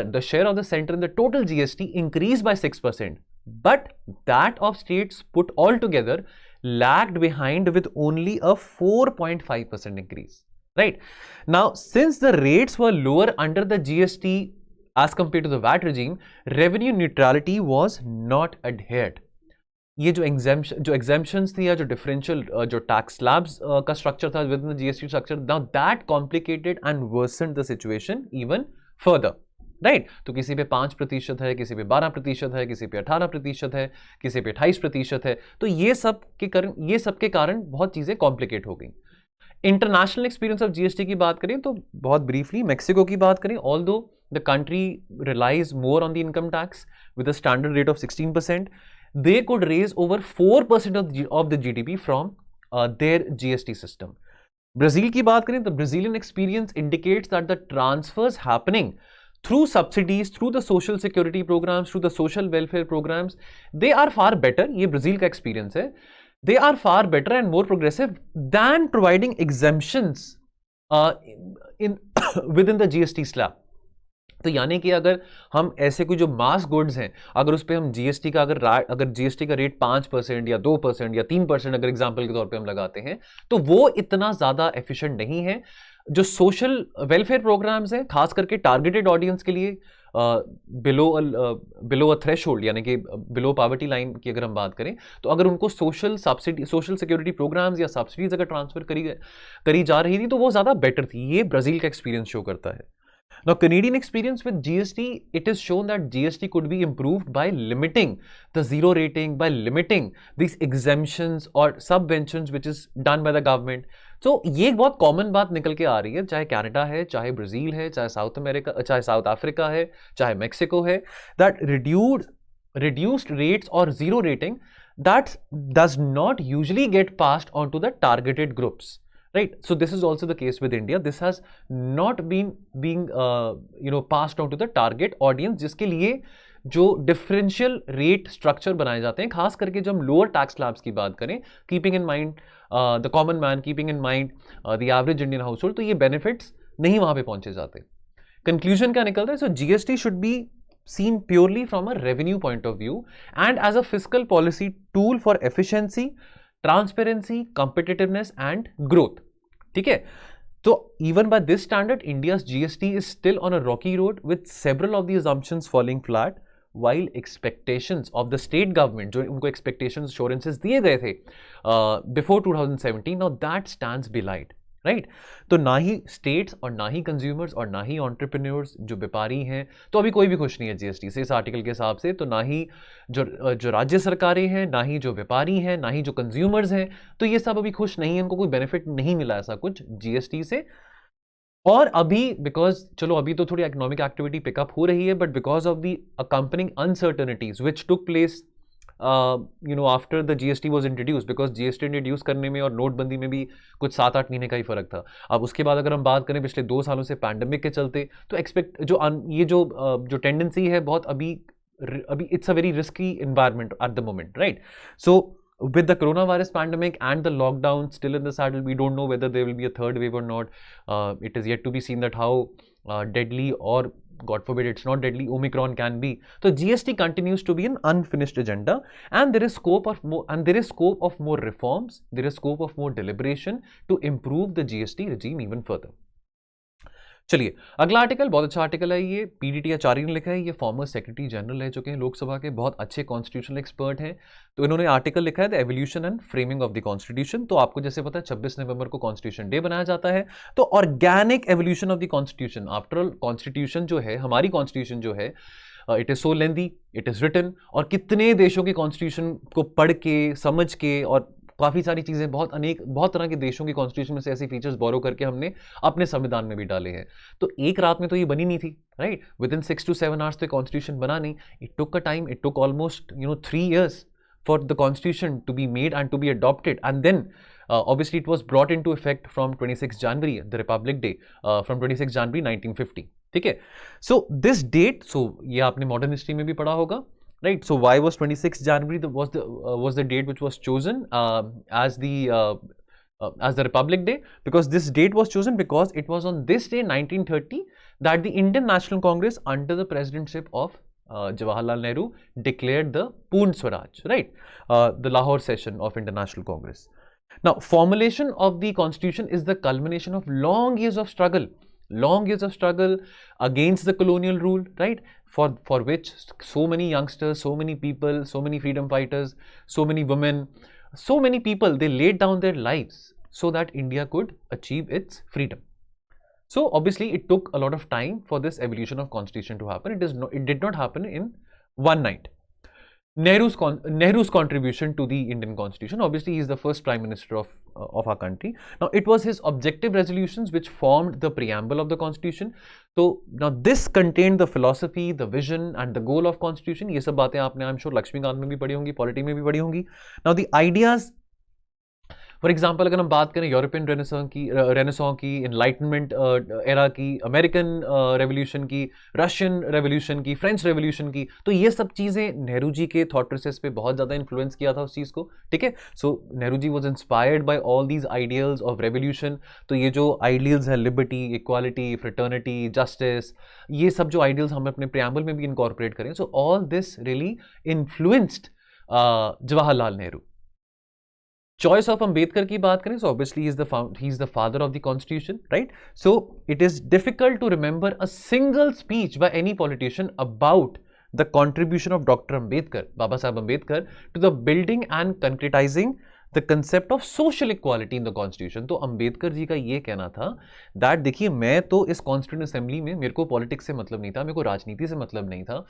in the total GST increased by 6%, but that of states put all together lagged behind with only a 4.5% increase. Right now, since the rates were lower under the GST as compared to the VAT regime, revenue neutrality was not adhered. ये जो exemptions थी या जो differential जो tax slabs का structure था within the GST structure, now that complicated and worsened the situation even further. Right तो किसी पे 5% है, किसी पे 12% है, किसी पे 18% है, किसी पे 28% है. तो ये सब के कारण बहुत चीजें कॉम्प्लिकेट हो गई. इंटरनेशनल एक्सपीरियंस ऑफ जीएसटी की बात करें तो बहुत ब्रीफली मेक्सिको की बात करें, although the country relies more on the income tax with a standard rate of 16%, they could raise over 4% of the GDP from their GST system. Brazil की बात करें तो Brazilian experience indicates that the transfers happening through subsidies, through the social security programs, through the social welfare programs, they are far better. ये Brazil का experience है. They are far better and more progressive than providing exemptions within the GST slab. तो यानी कि अगर हम ऐसे कोई जो मास गुड्स हैं, अगर उस पर हम जीएसटी का अगर जीएसटी का रेट 5% या 2% या 3% अगर एग्जांपल के तौर पे हम लगाते हैं, तो वो इतना ज़्यादा एफिशिएंट नहीं है. जो सोशल वेलफेयर प्रोग्राम्स हैं, खास करके टारगेटेड ऑडियंस के लिए बिलो अ थ्रेशोल्ड यानी कि बिलो पॉवर्टी लाइन की अगर हम बात करें, तो अगर उनको सोशल सिक्योरिटी प्रोग्राम्स या सब्सिडीज अगर ट्रांसफर करी जा रही थी तो वो ज़्यादा बेटर थी. ये ब्राज़ील का एक्सपीरियंस शो करता है. Now, Canadian experience with GST, it is shown that GST could be improved by limiting the zero rating, by limiting these exemptions or subventions which is done by the government. So, ये एक बहुत common बात निकल के आ रही है, चाहे Canada है, चाहे ब्राज़ील है, चाहे साउथ अफ्रीका है, चाहे मेक्सिको है, that reduced rates or zero rating that does not usually get passed on to the targeted groups. Right, so this is also the case with India. This has not been being passed on to the target audience, जिसके लिए जो differential rate structure बनाए जाते हैं, खास करके जब हम लोअर टैक्स स्लैब्स की बात करें, keeping in mind the common man, keeping in mind the average Indian house hold, तो ये बेनिफिट्स नहीं वहां पे पहुंचे जाते. कंक्लूजन क्या निकलता है? So GST should be seen purely from a revenue point of view and as a fiscal policy tool for efficiency, transparency, competitiveness and growth. ठीक है, तो even by this standard, India's GST is still on a rocky road with several of the assumptions falling flat, while expectations of the state government, जो उनको expectations assurances दिए गए थे before 2017, now that stands belied. Right तो ना ही states और ना ही consumers और ना ही एंटरप्रेन्योर्स जो व्यापारी हैं, तो अभी कोई भी खुश नहीं है जीएसटी से इस आर्टिकल के हिसाब से. तो ना ही जो राज्य सरकारें हैं, ना ही जो व्यापारी हैं, ना ही जो कंज्यूमर्स हैं, तो ये सब अभी खुश नहीं है, उनको कोई बेनिफिट नहीं मिला ऐसा कुछ जीएसटी से. और अभी बिकॉज चलो अभी तो थोड़ी इकोनॉमिक एक्टिविटी पिकअप हो रही है, but because of the accompanying uncertainties which took place after the GST was introduce, because GST introduce करने में और नोटबंदी में भी कुछ 7-8 महीने का ही फर्क था. अब उसके बाद अगर हम बात करें पिछले 2 सालों से पैंडेमिक के चलते, तो ये जो टेंडेंसी है बहुत अभी अभी it's a very risky environment at the moment, right? So with the coronavirus pandemic and the lockdown still in the saddle, we don't know whether there will be a third wave or not. It is yet to be seen that how deadly, or God forbid it's not deadly, Omicron can be. So GST continues to be an unfinished agenda, and there is scope of more reforms. There is scope of more deliberation to improve the GST regime even further. चलिए, अगला article बहुत अच्छा article है। ये PDT आचार्य ने लिखा है। ये फॉर्मर सेक्रेटरी जनरल रह चुके हैं लोकसभा के, बहुत अच्छे कॉन्स्टिट्यूशनल एक्सपर्ट हैं। तो इन्होंने आर्टिकल लिखा है the evolution and framing of the constitution. तो आपको जैसे पता है 26 नवंबर को कॉन्स्टिट्यूशन डे बनाया जाता है। तो organic evolution of the constitution, after all constitution जो है, हमारी कॉन्स्टिट्यूशन जो है, it is so lengthy, it is written, और कितने देशों के कॉन्स्टिट्यूशन को पढ़ के समझ के, और काफ़ी सारी चीज़ें, बहुत तरह के देशों की कॉन्स्टिट्यूशन में से ऐसी फीचर्स बोरो करके हमने अपने संविधान में भी डाले हैं। तो एक रात में तो ये बनी नहीं थी, right? Within 6 to 7 hours तो कॉन्स्टिट्यूशन बना नहीं। It took a time, it took almost 3 years for the constitution to be made and to be adopted, and then obviously it was brought into effect from 26 January, the Republic Day, from 26 January 1950, ठीक है? So this date, so ये आपने modern history में भी पढ़ा होगा, right? So why was 26 January was the date which was chosen as the Republic Day? Because this date was chosen because it was on this day 1930 that the Indian National Congress under the presidentship of Jawaharlal Nehru declared the Poorn Swaraj, right? The Lahore session of International Congress. Now, formulation of the constitution is the culmination of long years of struggle against the colonial rule, right? For which so many youngsters, so many people, so many freedom fighters, so many women, so many people, they laid down their lives so that India could achieve its freedom. So obviously it took a lot of time for this evolution of constitution to happen. It did not happen in one night. Nehru's contribution to the Indian Constitution. Obviously, he is the first Prime Minister of our country. Now, it was his objective resolutions which formed the preamble of the Constitution. So, now this contained the philosophy, the vision, and the goal of Constitution. ये सब बातें आपने I'm sure Laxmikant में भी पढ़ी होंगी, polity में भी पढ़ी होंगी. Now, the ideas, for example अगर हम बात करें यूरोपियन रेनेसां की, इनलाइटनमेंट एरा की, अमेरिकन रेवोल्यूशन की, रशियन रेवोल्यूशन की, फ्रेंच रेवोल्यूशन की, तो ये सब चीज़ें नेहरू जी के थॉट प्रोसेस पे बहुत ज़्यादा इन्फ्लुएंस किया था उस चीज़ को, ठीक है? So Nehru ji was inspired by all these ideals of revolution. तो ये जो आइडियल्स है, लिबर्टी, इक्वालिटी, फ्रेटर्निटी, जस्टिस, ये सब जो आइडियल्स हम अपने प्रियम्बल में भी इनकॉर्पोरेट करें, so all this really influenced Jawaharlal Nehru. Choice of Ambedkar की बात करें, so obviously he is the father of the constitution, right? So it is difficult to remember a single speech by any politician about the contribution of Dr. Ambedkar, Baba Saheb Ambedkar, to the building and concretizing the concept of social equality in the constitution. तो अंबेडकर जी का ये कहना था that देखिए, मैं तो इस constituent assembly में, मेरे को पॉलिटिक्स से मतलब नहीं था, मेरे को राजनीति से मतलब नहीं था,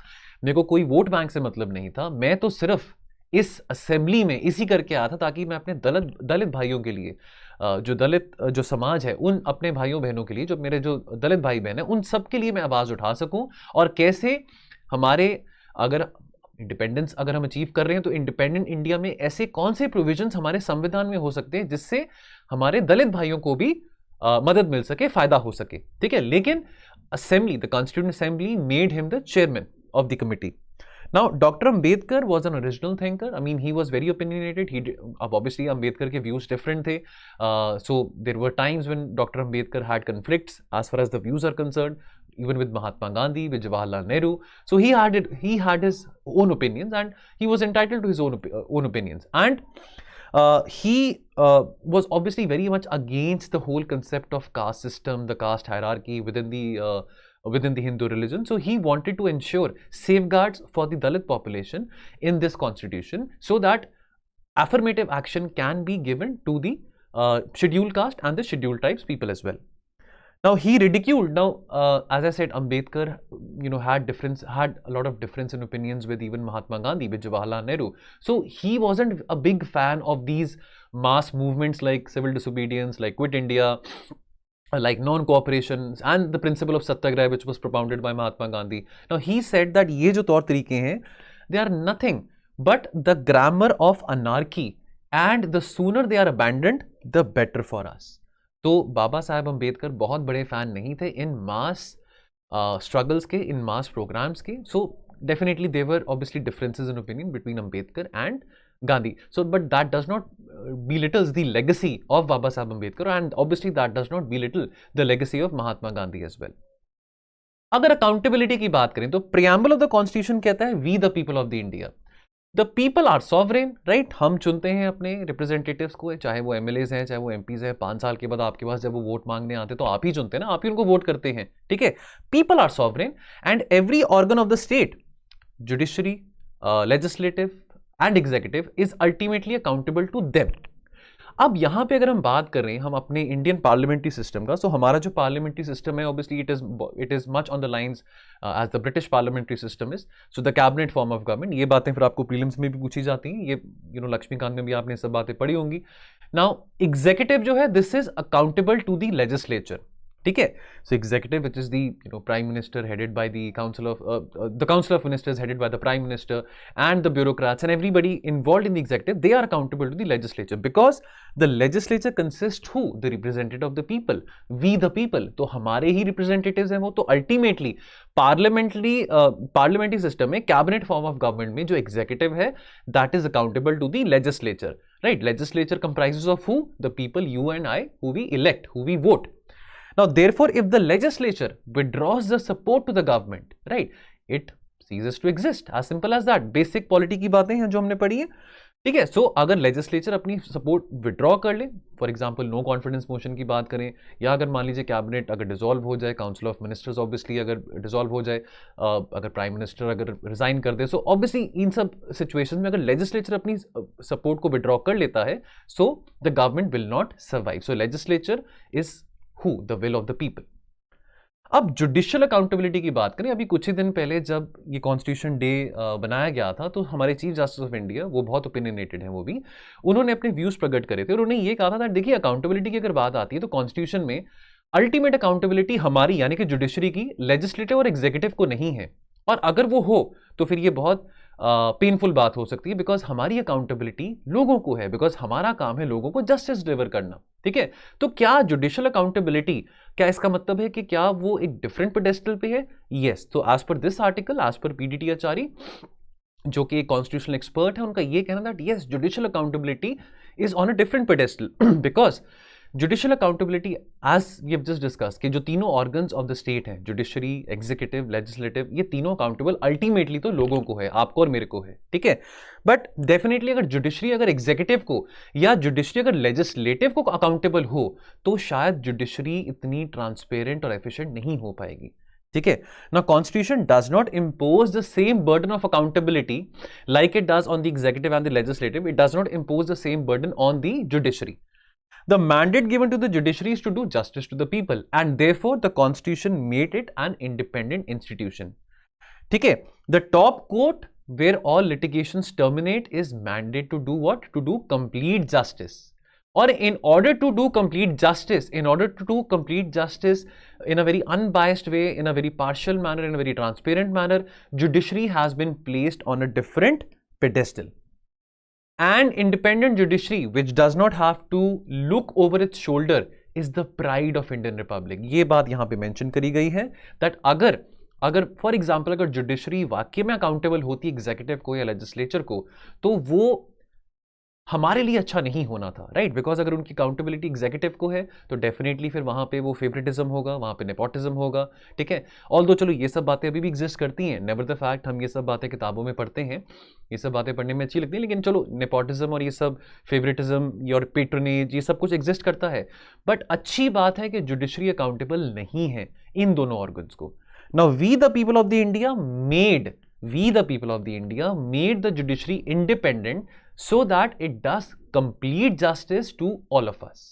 मेरे को कोई वोट बैंक से मतलब नहीं था, मैं तो सिर्फ इस असेंबली में इसी करके आया था ताकि मैं अपने दलित भाइयों के लिए, जो समाज है, उन अपने भाइयों बहनों के लिए, जो मेरे जो दलित भाई बहन है, उन सब के लिए मैं आवाज़ उठा सकूं, और कैसे हमारे, अगर इंडिपेंडेंस अगर हम अचीव कर रहे हैं, तो इंडिपेंडेंट इंडिया में ऐसे कौन से प्रोविजंस हमारे संविधान में हो सकते हैं जिससे हमारे दलित भाइयों को भी मदद मिल सके, फायदा हो सके, ठीक है? लेकिन assembly, the constituent assembly made him the chairman of the committee. Now, Dr. Ambedkar was an original thinker. I mean, he was very opinionated. Obviously, Ambedkar के views different थे. So there were times when Dr. Ambedkar had conflicts as far as the views are concerned, even with Mahatma Gandhi, with Jawaharlal Nehru. So he had his own opinions, and he was entitled to his own opinions. And he was obviously very much against the whole concept of caste system, the caste hierarchy within the Hindu religion. So he wanted to ensure safeguards for the Dalit population in this constitution so that affirmative action can be given to the scheduled caste and the scheduled tribes people as well. Now he ridiculed, as I said, Ambedkar, had a lot of difference in opinions with even Mahatma Gandhi, with Jawaharlal Nehru. So he wasn't a big fan of these mass movements like civil disobedience, like Quit India, like non-cooperation, and the principle of Satyagraha, which was propounded by Mahatma Gandhi. Now he said that ये जो तौर तरीके हैं, they are nothing but the grammar of anarchy, and the sooner they are abandoned, the better for us. तो बाबा साहेब अम्बेडकर बहुत बड़े fan नहीं थे इन मास स्ट्रगल्स के, इन मास प्रोग्राम्स के. सो definitely there were obviously differences in opinion between Ambedkar and Gandhi. So, but that does not belittles the legacy of Baba Saheb Ambedkar, and obviously that does not belittle the legacy of Mahatma Gandhi as well. अगर accountability की बात करें तो preamble of the constitution कहता है we the people of the India. The people are sovereign, right. हम चुनते हैं अपने रिप्रेजेंटेटिव्स को, चाहे वो एमएलएज हैं, चाहे वो एमपीज हैं. 5 साल के बाद आपके पास जब वो वोट मांगने आते तो आप ही चुनते हैं ना, आप ही उनको वोट करते हैं, ठीक है. People are sovereign and every organ of the state, judiciary, legislative and executive, is ultimately accountable to them. अब यहाँ पे अगर हम बात कर रहे हैं हम अपने इंडियन पार्लियामेंट्री सिस्टम का, सो हमारा जो पार्लियामेंट्री सिस्टम है obviously it is much on the lines as the British parliamentary system is. So the cabinet form of government, ये बातें फिर आपको प्रीलिम्स में भी पूछी जाती हैं, ये लक्ष्मीकांत में भी आपने सब बातें पढ़ी होंगी. नाउ एग्जीक्यूटिव जो है, this is accountable to the legislature, ठीक है. So executive which is the prime minister headed by the council of ministers headed by the prime minister and the bureaucrats and everybody involved in the executive, they are accountable to the legislature because the legislature consist who, the representative of the people, we the people. तो हमारे ही representatives हैं वो. तो ultimately parliamentary system में cabinet form of government में जो executive है that is accountable to the legislature, right. Legislature comprises of who, the people, you and I, who we elect, who we vote. Now, therefore, if the legislature withdraws the support to the government, right, it ceases to exist. As simple as that. Basic polity की बातें हैं जो हमने पढ़ी है, ठीक है. सो अगर लेजिस्लेचर अपनी सपोर्ट विड्रॉ कर ले, for example no confidence motion की बात करें, या अगर मान लीजिए कैबिनेट अगर डिसॉल्व हो जाए, काउंसिल ऑफ मिनिस्टर्स ऑब्वियसली अगर डिसॉल्व हो जाए, अगर प्राइम मिनिस्टर अगर रिजाइन कर दे, सो ऑब्वियसली इन सब सिचुएशन में अगर लेजिस्लेचर अपनी सपोर्ट को विड्रॉ कर लेता है, so the government will not survive. So legislature is Who, the will of the people. अब जुडिशियल अकाउंटेबिलिटी की बात करें, अभी कुछ ही दिन पहले जब ये कॉन्स्टिट्यूशन डे बनाया गया था तो हमारे चीफ जस्टिस ऑफ इंडिया, वो बहुत ओपिनियनेटेड हैं, वो भी उन्होंने अपने व्यूज प्रकट करे थे. उन्होंने ये कहा था देखिए अकाउंटेबिलिटी की अगर बात आती है तो कॉन्स्टिट्यूशन में अल्टीमेट अकाउंटेबिलिटी हमारी यानी कि जुडिशरी की लेजिस्लेटिव और एग्जीक्यूटिव को नहीं है, और अगर वो हो तो फिर ये बहुत पेनफुल बात हो सकती है बिकॉज हमारी अकाउंटेबिलिटी लोगों को है, बिकॉज हमारा काम है लोगों को जस्टिस डिलीवर करना, ठीक है. तो क्या जुडिशियल अकाउंटेबिलिटी, क्या इसका मतलब है कि क्या वो एक डिफरेंट पेडेस्टल पे है? यस. तो as per this article, as per PDT Acharya जो कि एक कॉन्स्टिट्यूशनल एक्सपर्ट है, उनका ये कहना that yes judicial accountability is on a different pedestal because judicial accountability as we have just discuss कि जो तीनों ऑर्गन्स ऑफ द स्टेट हैं, जुडिशरी, एग्जीक्यूटिव, लेजिस्लेटिव, ये तीनों अकाउंटेबल अल्टीमेटली तो लोगों को है, आपको और मेरे को है, ठीक है. बट डेफिनेटली अगर जुडिशरी अगर एग्जीक्यूटिव को या जुडिशरी अगर लेजिस्लेटिव को अकाउंटेबल हो तो शायद जुडिशरी इतनी ट्रांसपेरेंट और एफिशिएंट नहीं हो पाएगी, ठीक है. Now constitution does not impose the same burden of accountability like it does on the executive and the legislative. It does not impose the same burden on the judiciary. The mandate given to the judiciary is to do justice to the people, and therefore the constitution made it an independent institution. ठीक है. The top court where all litigations terminate is mandated to do what? To do complete justice. Or in order to do complete justice, in a very unbiased way, in a very partial manner, in a very transparent manner, judiciary has been placed on a different pedestal. And independent judiciary which does not have to look over its shoulder is the pride of Indian Republic. ये बात यहाँ पे mention करी गई है that अगर for example अगर judiciary वाकई में अकाउंटेबल होती एग्जीक्यूटिव को या लेजिस्लेचर को तो वो हमारे लिए अच्छा नहीं होना था, राइट. बिकॉज अगर उनकी अकाउंटेबिलिटी एग्जीक्यूटिव को है तो डेफिनेटली फिर वहाँ पे वो फेवरेटिज्म होगा, वहाँ पे नेपोटिज्म होगा, ठीक है. ऑल्दो चलो ये सब बातें अभी भी एग्जिस्ट करती हैं, नेवर द फैक्ट हम ये सब बातें किताबों में पढ़ते हैं, ये सब बातें पढ़ने में अच्छी लगती हैं, लेकिन चलो नेपोटिज्म और ये सब फेवरेटिज्म और पेट्रोनेज ये सब कुछ एग्जिस्ट करता है. बट अच्छी बात है कि जुडिशरी अकाउंटेबल नहीं है इन दोनों ऑर्गन्स को. Now we the people of the India made the judiciary independent so that it does complete justice to all of us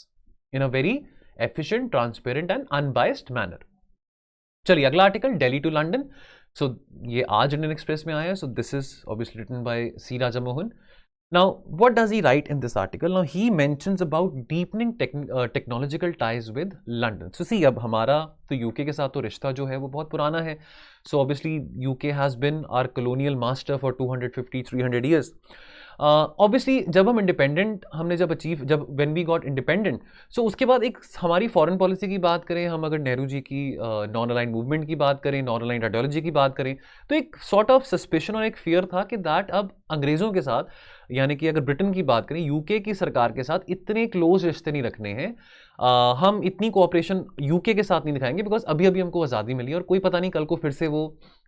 in a very efficient, transparent and unbiased manner. चलिए अगला article, Delhi to London. So ये आज Indian Express में आया है. So this is obviously written by C Raja Mohan. Now, what does he write in this article? Now, he mentions about deepening technological ties with London. So, see, अब हमारा तो UK के साथ तो रिश्ता जो है वो बहुत पुराना है. So, obviously, UK has been our colonial master for 250-300 years. Obviously जब हम इंडिपेंडेंट हमने जब अचीव जब व्हेन वी गॉट इंडिपेंडेंट, सो उसके बाद एक हमारी फॉरेन पॉलिसी की बात करें, हम अगर नेहरू जी की नॉन अलाइंड मूवमेंट की बात करें, नॉन अलाइंड आइडियोलॉजी की बात करें, तो एक सॉर्ट ऑफ सस्पेशन और एक फियर था कि दैट अब अंग्रेज़ों के साथ, यानी कि अगर ब्रिटेन की बात करें, यूके की सरकार के साथ इतने क्लोज रिश्ते नहीं रखने हैं, हम इतनी कोऑपरेशन यूके के साथ नहीं दिखाएंगे, बिकॉज अभी अभी हमको आज़ादी मिली और कोई पता नहीं कल को फिर से वो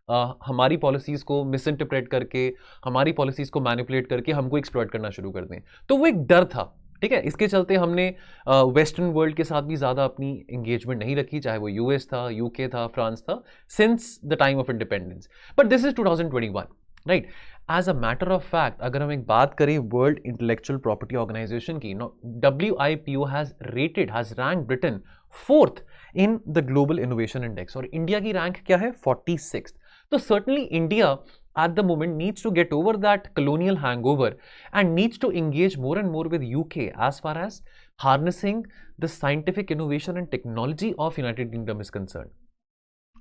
हमारी पॉलिसीज़ को मिस इंटरप्रेट करके, हमारी पॉलिसीज़ को मैनिपुलेट करके हमको एक्सप्लॉइट करना शुरू कर दें। तो वो एक डर था, ठीक है। इसके चलते हमने वेस्टर्न वर्ल्ड के साथ भी ज़्यादा अपनी एंगेजमेंट नहीं रखी, चाहे वो यूएस था, यूके था, फ्रांस था, since the time of independence. But this is 2021, right. As a matter of fact, अगर हम एक बात करें वर्ल्ड इंटेलेक्चुअल प्रॉपर्टी ऑर्गेनाइजेशन की, WIPO has rank Britain 4th in the global innovation index, और इंडिया की रैंक क्या है? 46th। तो certainly India at the moment needs to get over that colonial hangover and needs to engage more and more with UK as far as harnessing the scientific innovation and technology of United Kingdom is concerned.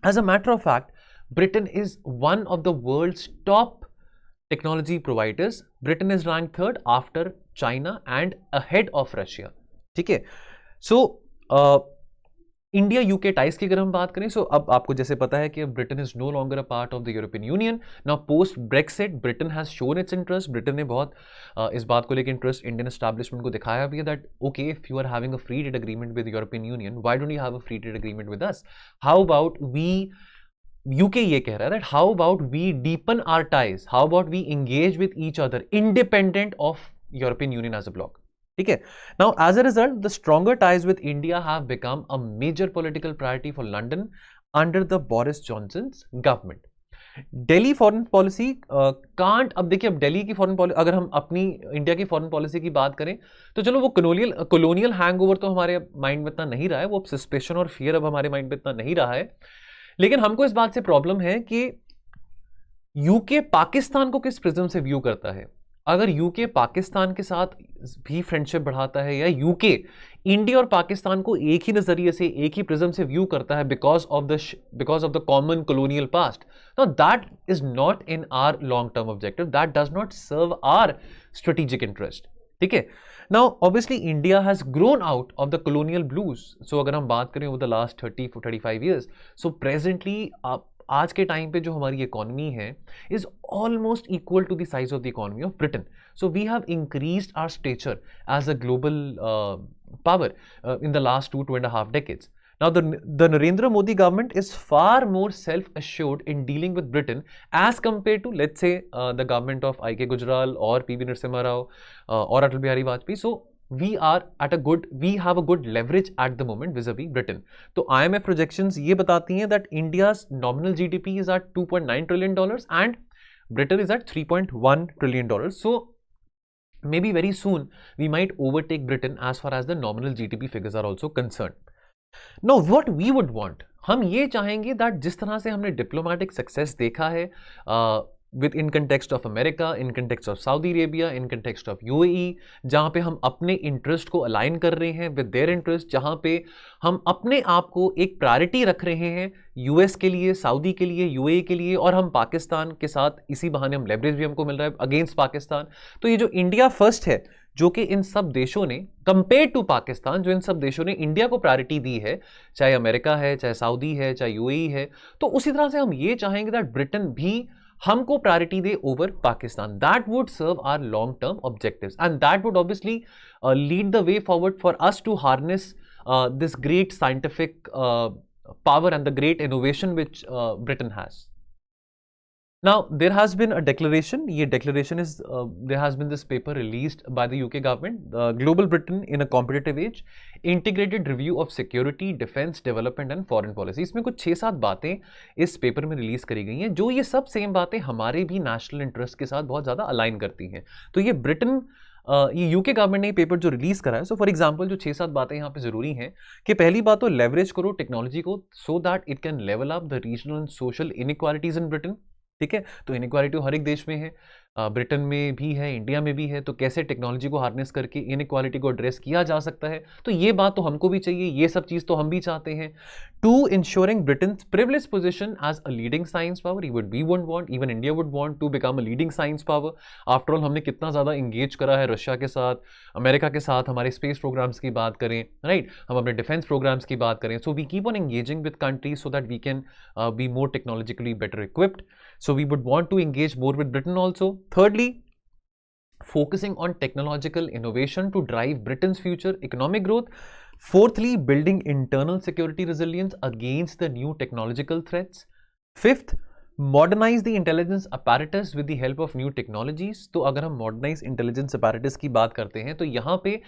As a matter of fact, Britain is one of the world's top technology providers. Britain is ranked 3rd after China and ahead of Russia. ठीक है, so India UK ties की अगर हम बात करें, सो अब आपको जैसे पता है कि Britain is no longer a part of the European Union. Now post Brexit Britain has shown its interest, Britain ने बहुत इस बात को लेकर इंटरेस्ट इंडियन एस्टैब्लिशमेंट को दिखाया भी है that okay, if you are having a free trade agreement with European Union, why don't you have a free trade agreement with us? How about we, UK ये कह रहा है that how about we deepen our ties, how about we engage with each other independent of European Union as a bloc. ठीक है, now as a result the stronger ties with India have become a major political priority for London under the Boris Johnson's government. Delhi foreign policy can't, अब देखिए, अब दिल्ली की foreign policy, अगर हम अपनी India की फॉरेन पॉलिसी की बात करें तो चलो वो कॉलोनियल हैंगओवर तो हमारे माइंड में इतना नहीं रहा है, वो सस्पेशन और फियर अब हमारे माइंड में इतना नहीं रहा है, लेकिन हमको इस बात से प्रॉब्लम है कि यूके पाकिस्तान को किस प्रिज्म से व्यू करता है। अगर यूके पाकिस्तान के साथ भी फ्रेंडशिप बढ़ाता है, या यूके इंडिया और पाकिस्तान को एक ही नजरिए से, एक ही प्रिज्म से व्यू करता है because of the common colonial past, now that is not in our long term objective, that does not serve our strategic interest. ठीक है, now obviously India has grown out of the colonial blues. So अगर हम बात करें over the last 30-35 years, so presently आज के time पे जो हमारी इकोनॉमी है is almost equal to the size of the economy of Britain. So we have increased our stature as a global power in the last 2.5 decades. Now, the Narendra Modi government is far more self-assured in dealing with Britain as compared to, let's say, the government of I.K. Gujral or P.V. Narasimha Rao or Atal Bihari Vajpayee. So, we have a good leverage at the moment vis-a-vis Britain. तो IMF projections ये बताती हैं that India's nominal GDP is at $2.9 trillion and Britain is at $3.1 trillion. So, maybe very soon we might overtake Britain as far as the nominal GDP figures are also concerned. Now what we would want, हम ये चाहेंगे that जिस तरह से हमने diplomatic success देखा है with in context of America, in context of Saudi Arabia, in context of UAE, जहाँ पे हम अपने इंटरेस्ट को अलाइन कर रहे हैं with their interest, जहाँ पे हम अपने आप को एक प्रायोरिटी रख रहे हैं यूएस के लिए, सऊदी के लिए, यूएई के लिए, और हम पाकिस्तान के साथ इसी बहाने हम लेवरेज भी हमको मिल रहा है अगेंस्ट पाकिस्तान। तो ये जो इंडिया फर्स्ट है, जो कि इन सब देशों ने कंपेयर टू पाकिस्तान, जो इन सब देशों ने इंडिया को प्रायोरिटी दी है, चाहे अमेरिका है, चाहे सऊदी है, चाहे यूएई है, तो उसी तरह से हम ये चाहेंगे दैट ब्रिटेन भी हमको प्रायोरिटी दे over Pakistan. That would serve our long term objectives and that would obviously lead the way forward for us to harness this great scientific power and the great innovation which Britain has. Now there has been a declaration. ये declaration is there has been this paper released by the UK government, Global Britain in a Competitive Age, Integrated Review of Security, Defense, Development and Foreign Policy. इसमें कुछ 6-7 बातें इस paper में release करी गई हैं, जो ये सब सेम बातें हमारे भी नेशनल इंटरेस्ट के साथ बहुत ज़्यादा अलाइन करती हैं। तो ये ब्रिटेन ये यूके गवर्नमेंट ने ये पेपर जो रिलीज करा है, सो फॉर एग्जांपल जो 6-7 बातें यहाँ पे जरूरी हैं कि पहली बात तो लेवरेज करो टेक्नोलॉजी को so that it can level up the regional and social inequalities in Britain. ठीक है, तो इनइक्वालिटी हर एक देश में है। ब्रिटेन में भी है, इंडिया में भी है, तो कैसे टेक्नोलॉजी को हार्नेस करके इनइक्वालिटी को एड्रेस किया जा सकता है। तो ये बात तो हमको भी चाहिए, ये सब चीज़ तो हम भी चाहते हैं। To ensuring Britain privilege position as a leading science power, we would want, even India would want to become a leading science power. After all हमने कितना ज़्यादा इंगेज करा है रशिया के साथ, अमेरिका के साथ, हमारे स्पेस प्रोग्राम्स की बात करें, राइट, हम अपने डिफेंस प्रोग्राम्स की बात करें। So we keep on engaging with countries so that we can be more technologically better equipped. So we would want to engage more with Britain also. Thirdly, focusing on technological innovation to drive Britain's future economic growth. Fourthly, building internal security resilience against the new technological threats. Fifth, modernise the intelligence apparatus with the help of new technologies. तो अगर हम modernise intelligence apparatus की बात करते हैं तो यहाँ पे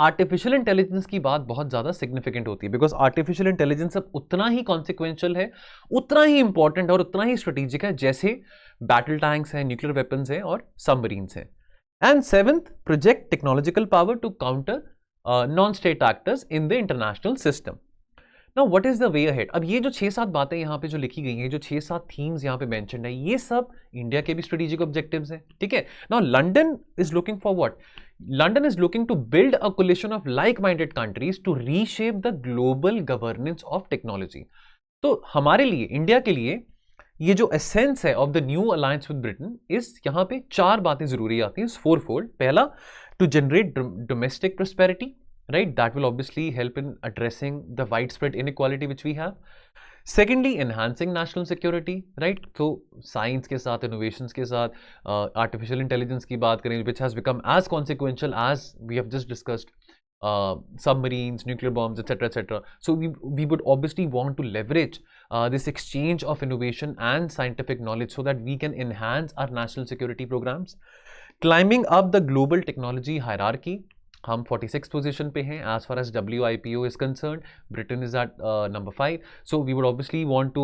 आर्टिफिशियल इंटेलिजेंस की बात बहुत ज़्यादा सिग्निफिकेंट होती है, बिकॉज आर्टिफिशियल इंटेलिजेंस अब उतना ही कॉन्सिक्वेंशियल है, उतना ही इंपॉर्टेंट और उतना ही स्ट्रेटेजिक है जैसे बैटल टैंक्स हैं, न्यूक्लियर वेपन्स हैं और सबमरीन्स हैं। And seventh, project technological power to counter non state actors in the international system. Now what is the way ahead. अब ये जो 6-7 बातें यहाँ पे जो लिखी गई हैं, जो 6-7 थीम्स यहाँ पे मेंशन्ड है, ये सब इंडिया के भी स्ट्रेटेजिक ऑब्जेक्टिव्स हैं, ठीक है। Now London is looking for what, London is looking to build a coalition of like minded countries to reshape the global governance of technology. तो हमारे लिए, इंडिया के लिए, ये जो एसेंस है of the new alliance with Britain, इस यहाँ पे 4 बातें जरूरी आती हैं, फोरफोल्ड। पहला, to generate domestic prosperity, right, that will obviously help in addressing the widespread inequality which we have. Secondly, enhancing national security, right, so science के साथ, innovations के साथ, artificial intelligence की बात करें, which has become as consequential as we have just discussed, submarines, nuclear bombs, etc., etc. So we would obviously want to leverage this exchange of innovation and scientific knowledge so that we can enhance our national security programs. Climbing up the global technology hierarchy, हम 46 position पे हैं as far as WIPO is concern, Britain is at number 5. So we would obviously want to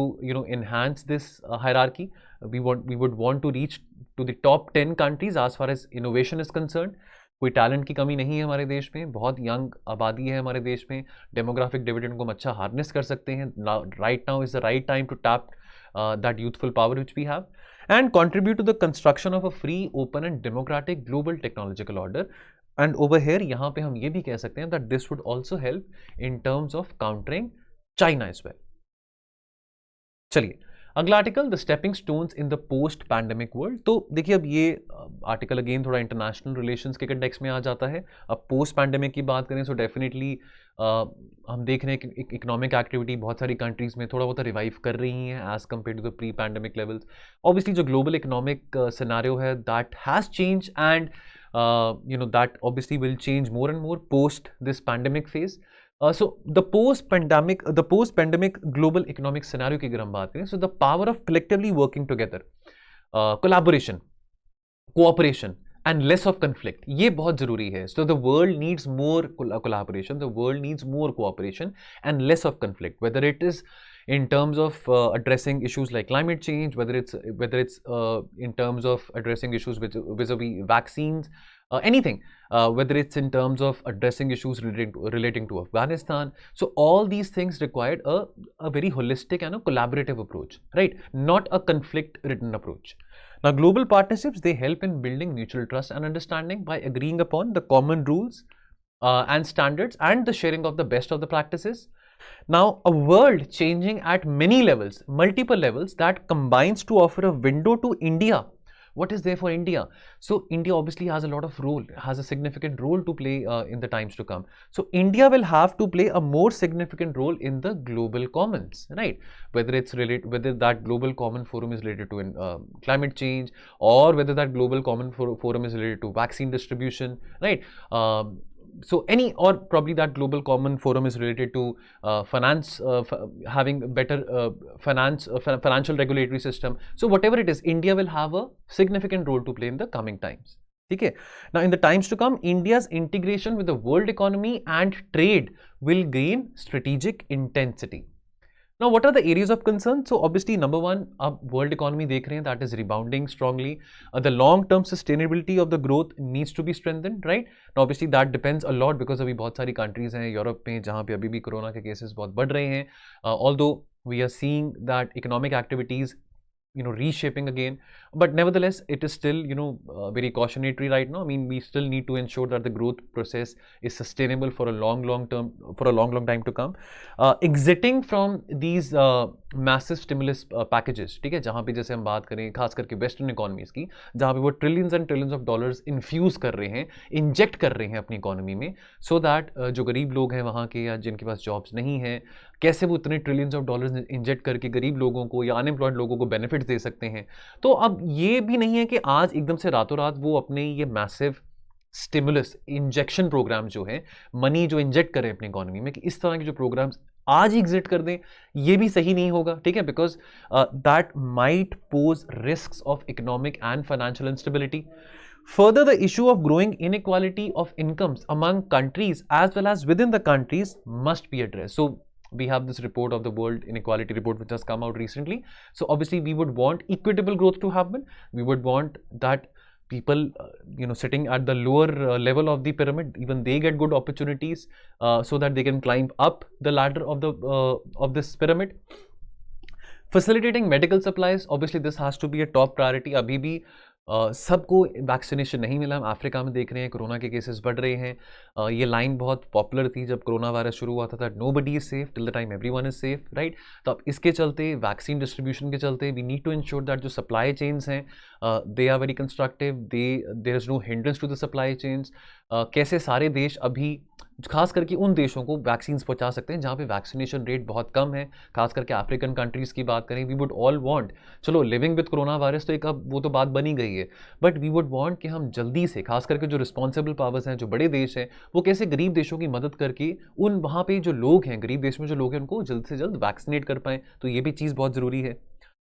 enhance this hierarchy. We would want to reach to the top 10 countries as far as innovation is concerned. कोई talent की कमी नहीं है हमारे देश में, बहुत young आबादी है हमारे देश में, डेमोग्राफिक डिविडेंड को हम अच्छा हार्नेस कर सकते हैं. Right now is the right time to tap that youthful power which we have, and contribute to the construction of a free, open and democratic global technological order. And over here यहाँ पे हम ये भी कह सकते हैं that this would also help in terms of countering China as well. चलिए अगला article, the stepping stones in the post pandemic world. तो देखिए अब ये आर्टिकल अगेन थोड़ा इंटरनेशनल रिलेशंस के कंटेक्स्ट में आ जाता है. अब पोस्ट पैंडेमिक की बात करें तो डेफिनेटली हम देख रहे हैं कि इकोनॉमिक एक्टिविटी बहुत सारी कंट्रीज में थोड़ा बहुत रिवाइव कर रही हैं as compare to the pre pandemic levels. Obviously जो ग्लोबल इकोनॉमिक सिनेरियो है that has change and that obviously will change more and more post this pandemic phase. So the post-pandemic global economic scenario की अगर हम बात करें, so the power of collectively working together, collaboration, cooperation and less of conflict, ये बहुत जरूरी है. So the world needs more collaboration, the world needs more cooperation and less of conflict, whether it is in terms of addressing issues like climate change, whether it's in terms of addressing issues vis-a-vis vaccines, anything, whether it's in terms of addressing issues relating to Afghanistan. So all these things required a very holistic and a collaborative approach, right? Not a conflict-ridden approach. Now, global partnerships, they help in building mutual trust and understanding by agreeing upon the common rules and standards and the sharing of the best of the practices. Now, a world changing at many levels, multiple levels, that combines to offer a window to India. What is there for India? So, India obviously has a lot of role, has a significant role to play in the times to come. So, India will have to play a more significant role in the global commons, right? Whether that global common forum is related to climate change, or whether that global common forum is related to vaccine distribution, right? So any, or probably that global common forum is related to finance, having better financial regulatory system. So whatever it is, India will have a significant role to play in the coming times. Okay. Now in the times to come, India's integration with the world economy and trade will gain strategic intensity. Now, what are the areas of concern? So obviously, number one, अब world economy देख रहे हैं, that is rebounding strongly. The long-term sustainability of the growth needs to be strengthened, right? Now, obviously, that depends a lot because अभी बहुत सारी countries हैं Europe में जहाँ पे अभी भी कोरोना के cases बहुत बढ़ रहे हैं. Although we are seeing that economic activities reshaping again. But nevertheless, it is still, very cautionary right now. I mean, we still need to ensure that the growth process is sustainable for a long time to come. Exiting from these massive stimulus packages, ठीक है, जहाँ पे जैसे हम बात करें खास करके वेस्टर्न इकोनॉमीज की, जहाँ पे वो trillions and trillions of dollars infuse कर रहे हैं, इंजेक्ट कर रहे हैं अपनी इकोनॉमी में, सो दैट जो गरीब लोग हैं वहाँ के या जिनके पास जॉब्स नहीं हैं, कैसे वो इतने ट्रिलियंस ऑफ डॉलर्स इंजेक्ट करके गरीब लोगों को या अनएम्प्लॉयड लोगों को बेनिफिट्स दे सकते हैं. तो अब ये भी नहीं है कि आज एकदम से रातों रात वो अपने ये मैसिव स्टिमुलस इंजेक्शन प्रोग्राम जो है, मनी जो इंजेक्ट करें अपनी इकोनॉमी में, कि इस तरह के जो प्रोग्राम्स आज ही एग्जिट कर दें, ये भी सही नहीं होगा. ठीक है, because that might pose risks of economic and financial instability. Further, the issue of growing inequality of incomes among countries as well as within the countries must be addressed. So, we have this report of the World Inequality Report which has come out recently. So, obviously, we would want equitable growth to happen. We would want that people, sitting at the lower level of the pyramid, even they get good opportunities so that they can climb up the ladder of this pyramid. Facilitating medical supplies, obviously, this has to be a top priority. अभी भी सबको vaccination नहीं मिला. हम Africa में देख रहे हैं कोरोना के केसेस बढ़ रहे हैं. ये लाइन बहुत पॉपुलर थी जब कोरोना वायरस शुरू हुआ था, nobody is safe till the time everyone is safe, right. तो अब इसके चलते, वैक्सीन डिस्ट्रीब्यूशन के चलते, we need to ensure that जो सप्लाई चेन्स हैं they are very constructive, there is no hindrance to the supply chains. कैसे सारे देश अभी खास करके उन देशों को वैक्सीन पहुंचा सकते हैं जहाँ पे वैक्सीनेशन रेट बहुत कम है, खास करके अफ्रीकन कंट्रीज़ की बात करें. वी वुड ऑल वांट, चलो लिविंग विद कोरोना वायरस तो एक अब वो तो बात बनी गई है, बट वी वुड वांट कि हम जल्दी से, खास करके जो रिस्पॉन्सिबल पावर्स हैं, जो बड़े देश हैं, वो कैसे गरीब देशों की मदद करके उन वहाँ पे जो लोग हैं, गरीब देश में जो लोग हैं, उनको जल्द से जल्द वैक्सीनेट कर पाएँ. तो ये भी चीज़ बहुत ज़रूरी है.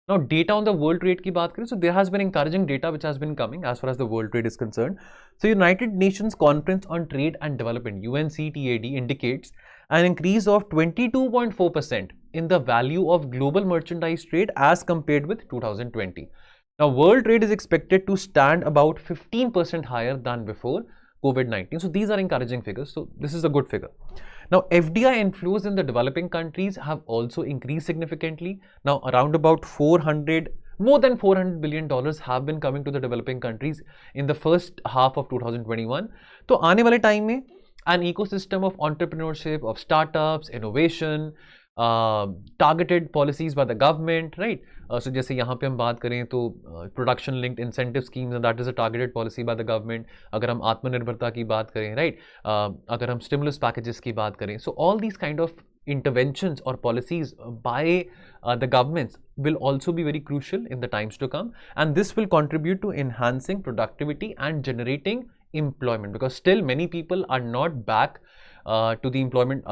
Now, data on the world trade की बात करें, so there has been encouraging data which has been coming as far as the world trade is concerned. So, United Nations Conference on Trade and Development (UNCTAD) indicates an increase of 22.4% in the value of global merchandise trade as compared with 2020. Now, world trade is expected to stand about 15% higher than before COVID-19. So, these are encouraging figures. So, this is a good figure. Now, FDI inflows in the developing countries have also increased significantly. Now, around about more than $400 billion have been coming to the developing countries in the first half of 2021. तो आने वाले time में an ecosystem of entrepreneurship, of startups, innovation, targeted policies by the government, right? So जैसे यहाँ पे हम बात करें तो production linked incentive schemes, and that is a targeted policy by the government. अगर हम आत्मनिर्भरता की बात करें, राइट, अगर हम स्टिमुलस पैकेजेस की बात करें, so all these kind of interventions or policies by the governments will also be very crucial in the times to come, and this will contribute to enhancing productivity and generating employment, because still many people are not back to the employment,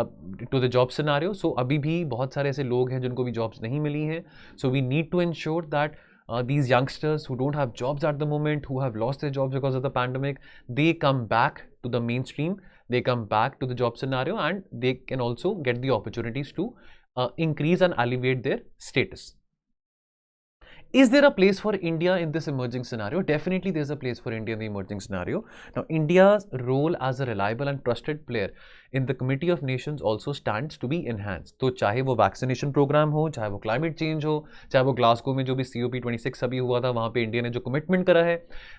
to the job scenario. So अभी भी बहुत सारे ऐसे लोग हैं जिनको भी jobs नहीं मिली हैं. So we need to ensure that these youngsters who don't have jobs at the moment, who have lost their jobs because of the pandemic, they come back to the mainstream, they come back to the job scenario, and they can also get the opportunities to increase and alleviate their status. Is there a place for India in this emerging scenario? Definitely there's a place for India in the emerging scenario. Now, India's role as a reliable and trusted player in the Committee of Nations also stands to be enhanced. तो चाहे वो vaccination programme हो, चाहे वो climate change हो, चाहे वो Glasgow में जो भी COP26 अभी हुआ था, वहाँ पे इंडिया ने जो कमिटमेंट करा है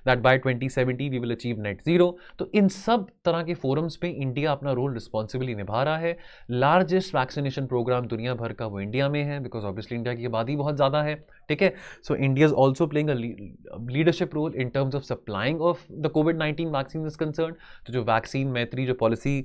that by 2070 we will achieve net zero, तो इन सब तरह के फोरम्स पे इंडिया अपना रोल रिस्पॉन्सिबली निभा रहा है. लार्जेस्ट वैक्सीनेशन प्रोग्राम दुनिया भर का वो इंडिया में है, बिकॉज ऑब्वियसली इंडिया की आबादी बहुत ज़्यादा है. ठीक है, so India is also playing a leadership role in terms of supplying of the COVID-19 vaccine is concerned. तो जो वैक्सीन मैत्री जो पॉलिसी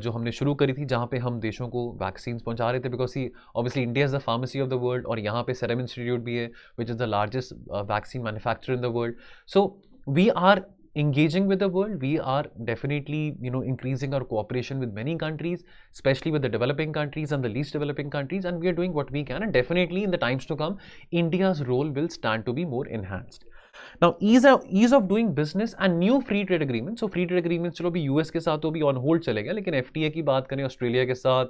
जो हमने शुरू करी थी, जहाँ पे हम देशों को वैक्सीन पहुँचा रहे थे, because obviously India is the pharmacy of the world, और यहाँ पे सेरम इंस्टीट्यूट भी है which is the largest vaccine manufacturer in the world. So we are engaging with the world. We are definitely increasing our cooperation with many countries, especially with the developing countries and the least developing countries, and we are doing what we can, and definitely in the times to come India's role will stand to be more enhanced. Now, ease of doing business and new free trade agreements. So free trade agreements चलो भी US के साथ तो भी on hold चलेगा, लेकिन FTA की बात करें ऑस्ट्रेलिया के साथ,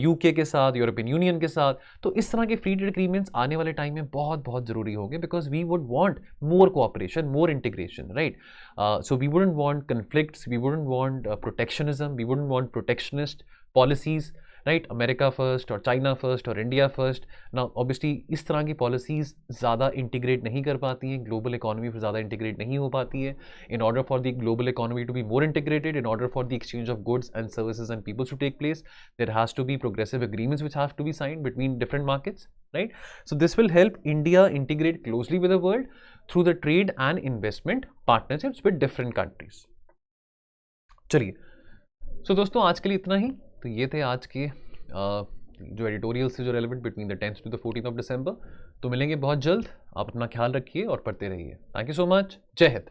UK के साथ, यूरोपियन यूनियन के साथ, तो इस तरह के फ्री ट्रेड एग्रीमेंट्स आने वाले टाइम में बहुत बहुत ज़रूरी होंगे, because we would want more cooperation, more integration, right. So we wouldn't want conflicts, we wouldn't want protectionism, we wouldn't want protectionist policies, right, America first और चाइना फर्स्ट और India first ना। Obviously इस तरह की policies ज़्यादा integrate नहीं कर पाती हैं, ग्लोबल इकोनॉमी पर ज़्यादा इंटीग्रेट नहीं हो पाती है। In order for the global economy to be more integrated, in order for the exchange of goods and services and peoples to take place, there has to be progressive agreements which have to be signed between different markets, right? So this will help India integrate closely with the world through the trade and investment partnerships with different countries. चलिए, so दोस्तों आज के लिए इतना ही। तो ये थे आज के जो एडिटोरियल्स से जो relevant between the 10th to the 14th of December। तो मिलेंगे बहुत जल्द, आप अपना ख्याल रखिए और पढ़ते रहिए। थैंक यू सो मच, जय हिंद।